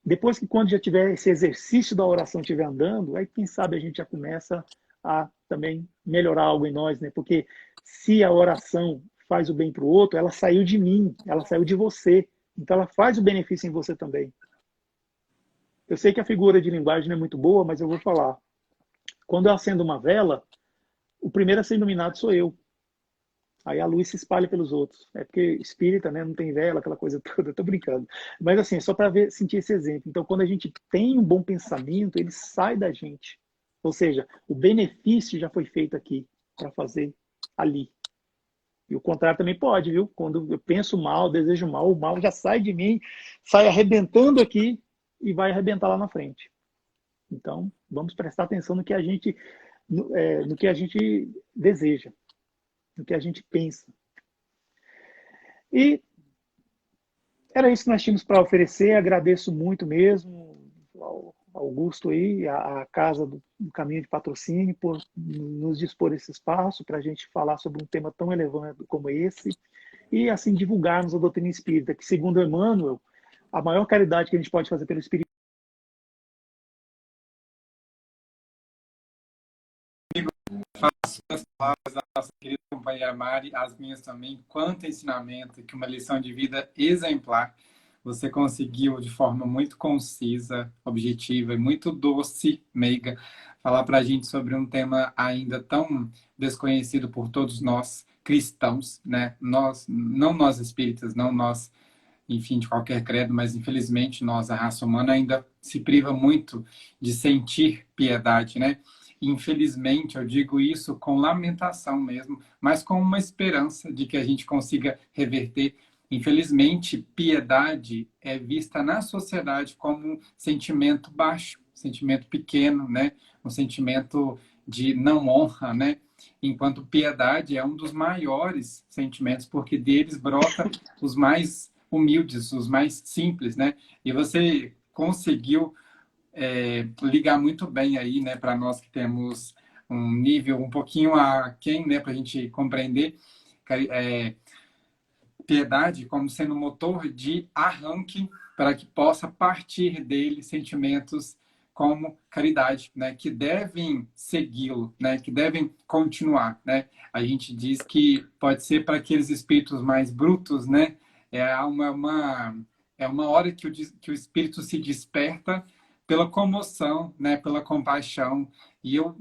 Depois que quando já tiver esse exercício da oração estiver andando, aí quem sabe a gente já começa a também melhorar algo em nós, né? Porque se a oração faz o bem para o outro, ela saiu de mim, ela saiu de você. Então ela faz o benefício em você também. Eu sei que a figura de linguagem não é muito boa, mas eu vou falar. Quando eu acendo uma vela, o primeiro a ser iluminado sou eu. Aí a luz se espalha pelos outros. É porque espírita, né, não tem vela, aquela coisa toda. Estou brincando. Mas assim, só para ver, sentir esse exemplo. Então, quando a gente tem um bom pensamento, ele sai da gente. Ou seja, o benefício já foi feito aqui para fazer ali. E o contrário também pode, viu? Quando eu penso mal, desejo mal, o mal já sai de mim, sai arrebentando aqui e vai arrebentar lá na frente. Então, vamos prestar atenção no que a gente, no que a gente deseja, no que a gente pensa. E era isso que nós tínhamos para oferecer. Agradeço muito mesmo ao Augusto aí, a Casa do Caminho de Patrocínio, por nos dispor esse espaço para a gente falar sobre um tema tão relevante como esse e assim divulgarmos a doutrina espírita, que segundo Emmanuel, a maior caridade que a gente pode fazer pelo espírito. Faço as palavras da nossa querida companheira Mari, as minhas também, quanto ensinamento, que uma lição de vida exemplar. Você conseguiu, de forma muito concisa, objetiva e muito doce, meiga, falar para a gente sobre um tema ainda tão desconhecido por todos nós cristãos, né? Nós, não nós espíritas, não nós, enfim, de qualquer credo, mas infelizmente nós, a raça humana, ainda se priva muito de sentir piedade, né? Infelizmente, eu digo isso com lamentação mesmo, mas com uma esperança de que a gente consiga reverter. Infelizmente, piedade é vista na sociedade como um sentimento baixo, um sentimento pequeno, né? Um sentimento de não honra, né? Enquanto piedade é um dos maiores sentimentos, porque deles brota os mais humildes, os mais simples, né? E você conseguiu ligar muito bem aí, né, para nós que temos um nível um pouquinho aquém, né, para a gente compreender piedade como sendo motor de arranque para que possa partir dele sentimentos como caridade, né, que devem segui-lo, né, que devem continuar, né. A gente diz que pode ser para aqueles espíritos mais brutos, né, é uma hora que o espírito se desperta pela comoção, né, pela compaixão. E eu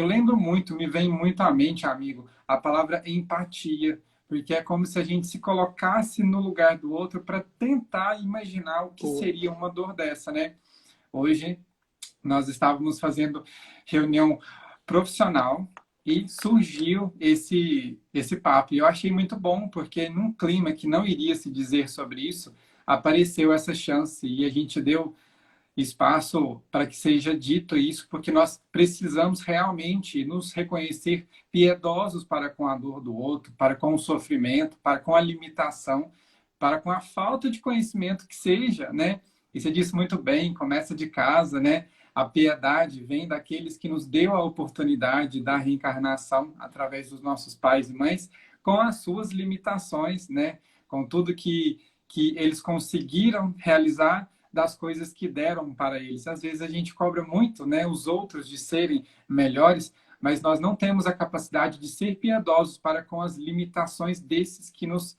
lembro muito, me vem muito à mente, amigo, a palavra empatia, porque é como se a gente se colocasse no lugar do outro para tentar imaginar o que seria uma dor dessa, né? Hoje nós estávamos fazendo reunião profissional e surgiu esse papo. E eu achei muito bom, porque num clima que não iria se dizer sobre isso, apareceu essa chance e a gente deu espaço para que seja dito isso, porque nós precisamos realmente nos reconhecer piedosos para com a dor do outro, para com o sofrimento, para com a limitação, para com a falta de conhecimento que seja, né? E você disse muito bem, começa de casa, né? A piedade vem daqueles que nos deu a oportunidade da reencarnação através dos nossos pais e mães, com as suas limitações, né? Com tudo que eles conseguiram realizar das coisas que deram para eles. Às vezes a gente cobra muito, né, os outros de serem melhores, mas nós não temos a capacidade de ser piedosos para com as limitações desses que nos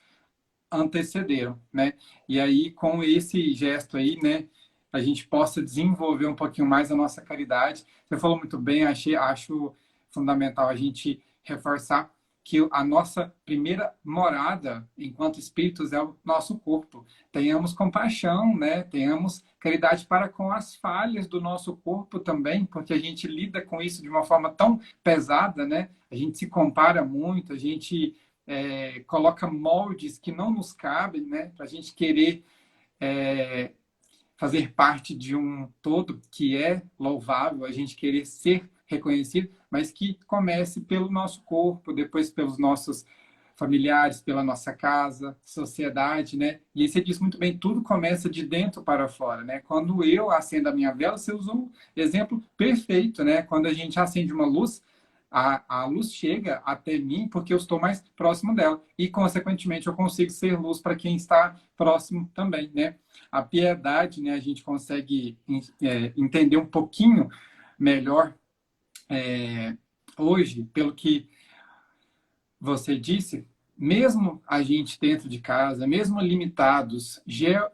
antecederam, né? E aí, com esse gesto aí, né, a gente possa desenvolver um pouquinho mais a nossa caridade. Você falou muito bem, acho fundamental a gente reforçar que a nossa primeira morada enquanto espíritos é o nosso corpo. Tenhamos compaixão, né? Tenhamos caridade para com as falhas do nosso corpo também, porque a gente lida com isso de uma forma tão pesada, né? A gente se compara muito, a gente coloca moldes que não nos cabem, né? Para a gente querer fazer parte de um todo que é louvável, a gente querer ser reconhecido, mas que comece pelo nosso corpo, depois pelos nossos familiares, pela nossa casa, sociedade, né? E você diz muito bem, tudo começa de dentro para fora, né? Quando eu acendo a minha vela, você usou um exemplo perfeito, né? Quando a gente acende uma luz, a luz chega até mim porque eu estou mais próximo dela e, consequentemente, eu consigo ser luz para quem está próximo também, né? A piedade, né? A gente consegue entender um pouquinho melhor hoje, pelo que você disse, mesmo a gente dentro de casa, mesmo limitados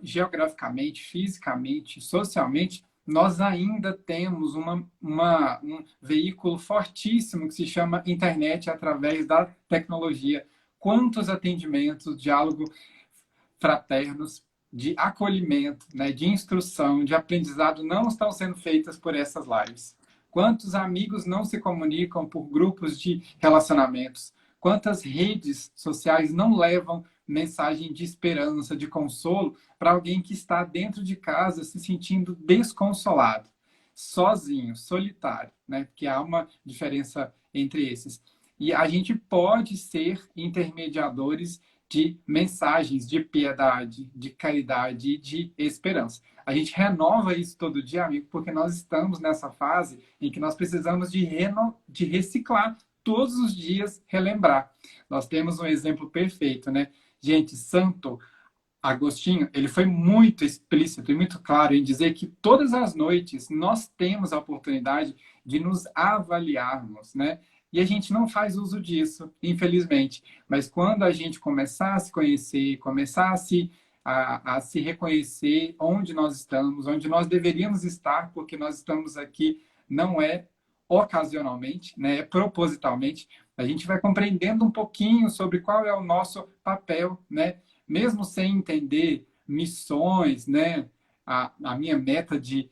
geograficamente, fisicamente, socialmente, nós ainda temos um veículo fortíssimo que se chama internet através da tecnologia. Quantos atendimentos, diálogo fraternos, de acolhimento, né, de instrução, de aprendizado não estão sendo feitas por essas lives? Quantos amigos não se comunicam por grupos de relacionamentos? Quantas redes sociais não levam mensagem de esperança, de consolo para alguém que está dentro de casa se sentindo desconsolado, sozinho, solitário, né? Porque há uma diferença entre esses. E a gente pode ser intermediadores de mensagens de piedade, de caridade e de esperança. A gente renova isso todo dia, amigo, porque nós estamos nessa fase em que nós precisamos de reciclar todos os dias, relembrar. Nós temos um exemplo perfeito, né? Gente, Santo Agostinho, ele foi muito explícito e muito claro em dizer que todas as noites nós temos a oportunidade de nos avaliarmos, né? E a gente não faz uso disso, infelizmente. Mas quando a gente começar a se conhecer, começar a se reconhecer onde nós estamos, onde nós deveríamos estar, porque nós estamos aqui não é ocasionalmente, né? É propositalmente, a gente vai compreendendo um pouquinho sobre qual é o nosso papel, né? Mesmo sem entender missões, né? A minha meta de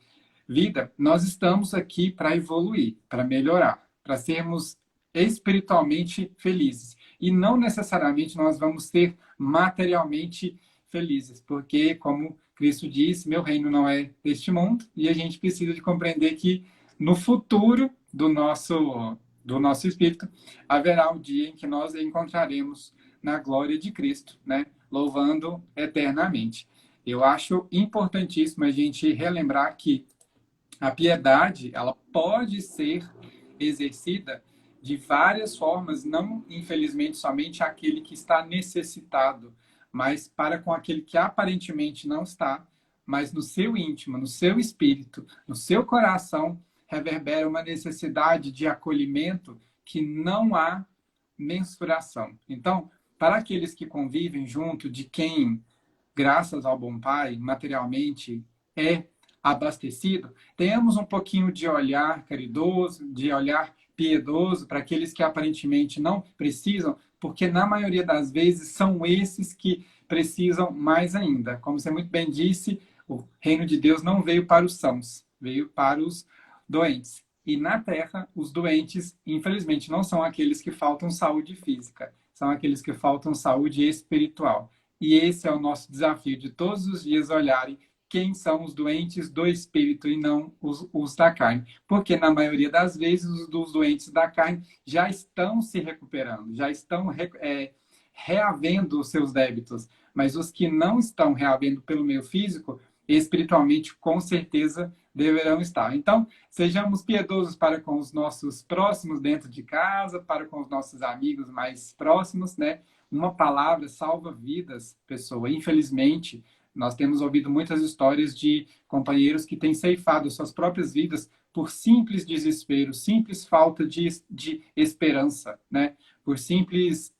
vida, nós estamos aqui para evoluir, para melhorar, para sermos espiritualmente felizes. E não necessariamente nós vamos ser materialmente felizes, porque, como Cristo disse, meu reino não é deste mundo, e a gente precisa de compreender que no futuro do nosso espírito haverá um dia em que nós encontraremos na glória de Cristo, né? Louvando eternamente. Eu acho importantíssimo a gente relembrar que a piedade, ela pode ser exercida de várias formas, não, infelizmente, somente aquele que está necessitado, mas para com aquele que aparentemente não está, mas no seu íntimo, no seu espírito, no seu coração, reverbera uma necessidade de acolhimento que não há mensuração. Então, para aqueles que convivem junto de quem, graças ao bom Pai, materialmente é abastecido, tenhamos um pouquinho de olhar caridoso, de olhar piedoso para aqueles que aparentemente não precisam, porque na maioria das vezes são esses que precisam mais ainda. Como você muito bem disse, o reino de Deus não veio para os sãos, veio para os doentes. E na Terra, os doentes, infelizmente, não são aqueles que faltam saúde física, são aqueles que faltam saúde espiritual. E esse é o nosso desafio de todos os dias olharem quem são os doentes do espírito e não os da carne. Porque, na maioria das vezes, os dos doentes da carne já estão se recuperando, já estão reavendo os seus débitos. Mas os que não estão reavendo pelo meio físico, espiritualmente, com certeza, deverão estar. Então, sejamos piedosos para com os nossos próximos dentro de casa, para com os nossos amigos mais próximos, né? Uma palavra salva vidas, pessoa. Infelizmente, nós temos ouvido muitas histórias de companheiros que têm ceifado suas próprias vidas por simples desespero, simples falta de esperança, né? Por simples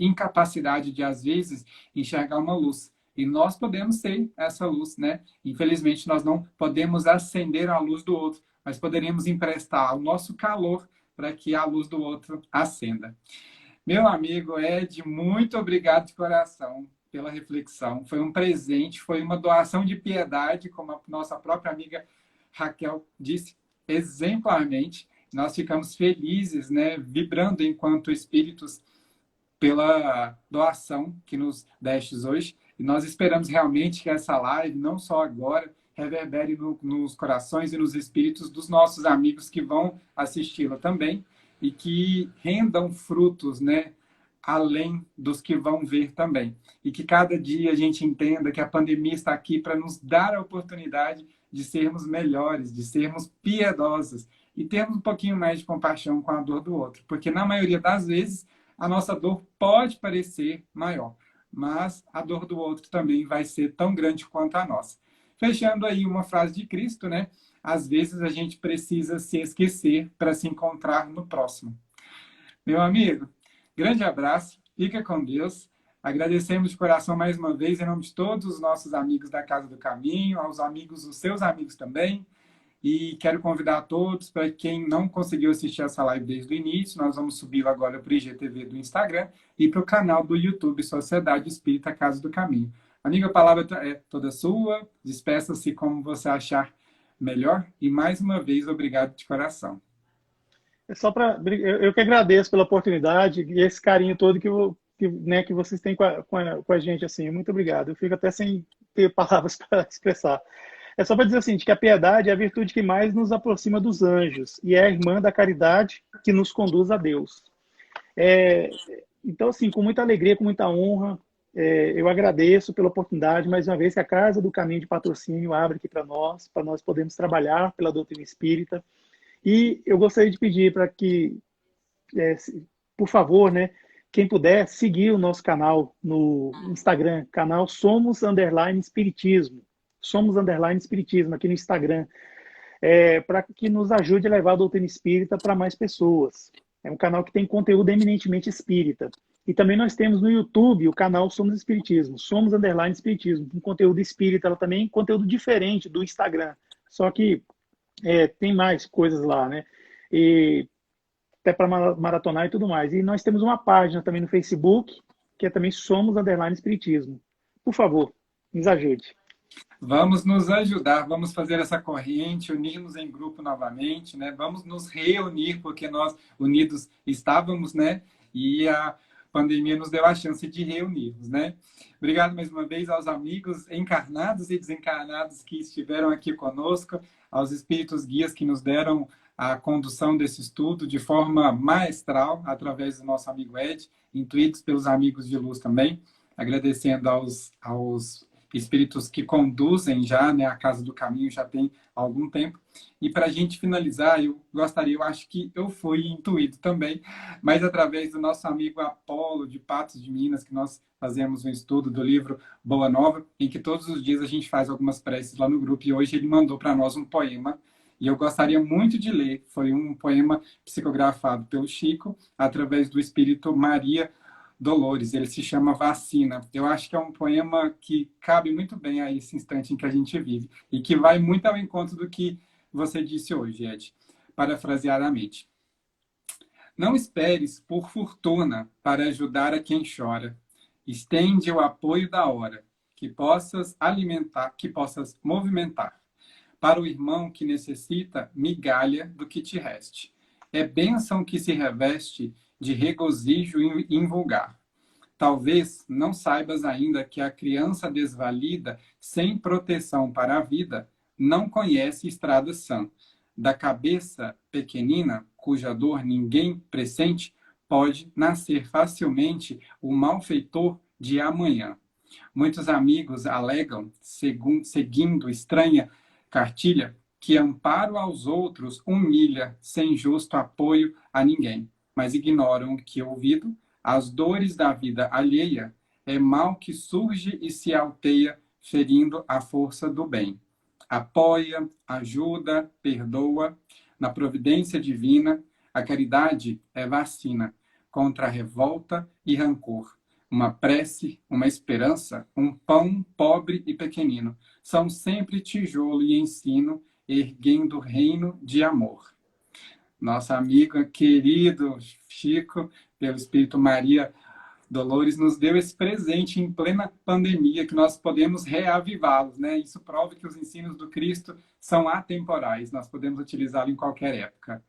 incapacidade de, às vezes, enxergar uma luz. E nós podemos ser essa luz, né? Infelizmente, nós não podemos acender a luz do outro, mas poderíamos emprestar o nosso calor para que a luz do outro acenda. Meu amigo Ed, muito obrigado de coração pela reflexão. Foi um presente, foi uma doação de piedade, como a nossa própria amiga Raquel disse, exemplarmente. Nós ficamos felizes, né? Vibrando enquanto espíritos pela doação que nos destes hoje. E nós esperamos realmente que essa live, não só agora, reverbere nos corações e nos espíritos dos nossos amigos que vão assisti-la também e que rendam frutos, né, além dos que vão ver também. E que cada dia a gente entenda que a pandemia está aqui para nos dar a oportunidade de sermos melhores, de sermos piedosos e termos um pouquinho mais de compaixão com a dor do outro. Porque na maioria das vezes a nossa dor pode parecer maior, mas a dor do outro também vai ser tão grande quanto a nossa. Fechando aí uma frase de Cristo, né? Às vezes a gente precisa se esquecer para se encontrar no próximo. Meu amigo, grande abraço, fica com Deus. Agradecemos de coração mais uma vez, em nome de todos os nossos amigos da Casa do Caminho, aos amigos, os seus amigos também. E quero convidar a todos, para quem não conseguiu assistir essa live desde o início, nós vamos subir agora para o IGTV do Instagram e para o canal do YouTube Sociedade Espírita Casa do Caminho. Amiga, a palavra é toda sua. Despeça-se como você achar melhor. E mais uma vez, obrigado de coração. É só para eu que agradeço pela oportunidade e esse carinho todo que vocês têm com a gente assim. Muito obrigado. Eu fico até sem ter palavras para expressar. É só para dizer assim, que a piedade é a virtude que mais nos aproxima dos anjos e é a irmã da caridade que nos conduz a Deus. Então, assim, com muita alegria, com muita honra, eu agradeço pela oportunidade, mais uma vez, que a Casa do Caminho de Patrocínio abre aqui para nós podermos trabalhar pela doutrina espírita. E eu gostaria de pedir para que, por favor, né, quem puder, seguir o nosso canal no Instagram, canal Somos_Espiritismo. Somos_Espiritismo aqui no Instagram, para que nos ajude a levar a doutrina espírita para mais pessoas. É um canal que tem conteúdo eminentemente espírita. E também nós temos no YouTube o canal Somos Espiritismo, Somos_Espiritismo, com conteúdo espírita, ela também conteúdo diferente do Instagram. Só que tem mais coisas lá, né? E até para maratonar e tudo mais. E nós temos uma página também no Facebook, que é também Somos_Espiritismo. Por favor, nos ajude. Vamos nos ajudar, vamos fazer essa corrente, unirmos em grupo novamente, né? Vamos nos reunir, porque nós unidos estávamos, né? E a pandemia nos deu a chance de reunirmos, né? Obrigado mais uma vez aos amigos encarnados e desencarnados que estiveram aqui conosco, aos espíritos guias que nos deram a condução desse estudo de forma maestral, através do nosso amigo Ed, intuídos pelos amigos de luz também, agradecendo aos espíritos que conduzem já, né, a Casa do Caminho já tem algum tempo. E para a gente finalizar, eu acho que eu fui intuído também, mas através do nosso amigo Apolo, de Patos de Minas, que nós fazemos um estudo do livro Boa Nova, em que todos os dias a gente faz algumas preces lá no grupo, e hoje ele mandou para nós um poema, e eu gostaria muito de ler. Foi um poema psicografado pelo Chico, através do espírito Maria Dolores. Ele se chama Vacina. Eu acho que é um poema que cabe muito bem a esse instante em que a gente vive e que vai muito ao encontro do que você disse hoje, Ed, parafraseadamente. Não esperes por fortuna para ajudar a quem chora. Estende o apoio da hora, que possas alimentar, que possas movimentar. Para o irmão que necessita, migalha do que te reste. É bênção que se reveste de regozijo invulgar. Talvez não saibas ainda que a criança desvalida, sem proteção para a vida, não conhece estrada sã. Da cabeça pequenina, cuja dor ninguém pressente, pode nascer facilmente o malfeitor de amanhã. Muitos amigos alegam, seguindo estranha cartilha, que amparo aos outros humilha, sem justo apoio a ninguém. Mas ignoram que, ouvido, as dores da vida alheia é mal que surge e se alteia, ferindo a força do bem. Apoia, ajuda, perdoa, na providência divina, a caridade é vacina contra a revolta e rancor. Uma prece, uma esperança, um pão pobre e pequenino, são sempre tijolo e ensino, erguendo o reino de amor. Nosso amigo querido Chico, pelo Espírito Maria Dolores, nos deu esse presente em plena pandemia, que nós podemos reavivá-los, né? Isso prova que os ensinos do Cristo são atemporais, nós podemos utilizá-lo em qualquer época.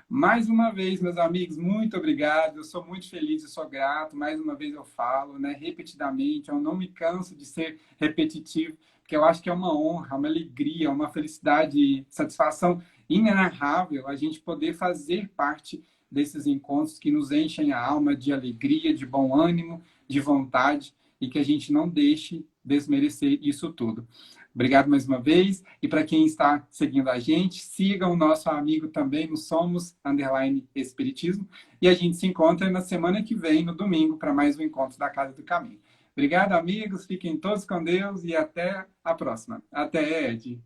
Mais uma vez, meus amigos, muito obrigado, eu sou muito feliz e sou grato, mais uma vez eu falo, né, repetidamente, eu não me canso de ser repetitivo, porque eu acho que é uma honra, uma alegria, uma felicidade e satisfação inenarrável a gente poder fazer parte desses encontros que nos enchem a alma de alegria, de bom ânimo, de vontade, e que a gente não deixe desmerecer isso tudo. Obrigado mais uma vez, e para quem está seguindo a gente, siga o nosso amigo também no Somos_Espiritismo, e a gente se encontra na semana que vem, no domingo, para mais um encontro da Casa do Caminho. Obrigado, amigos, fiquem todos com Deus e até a próxima. Até, Ed.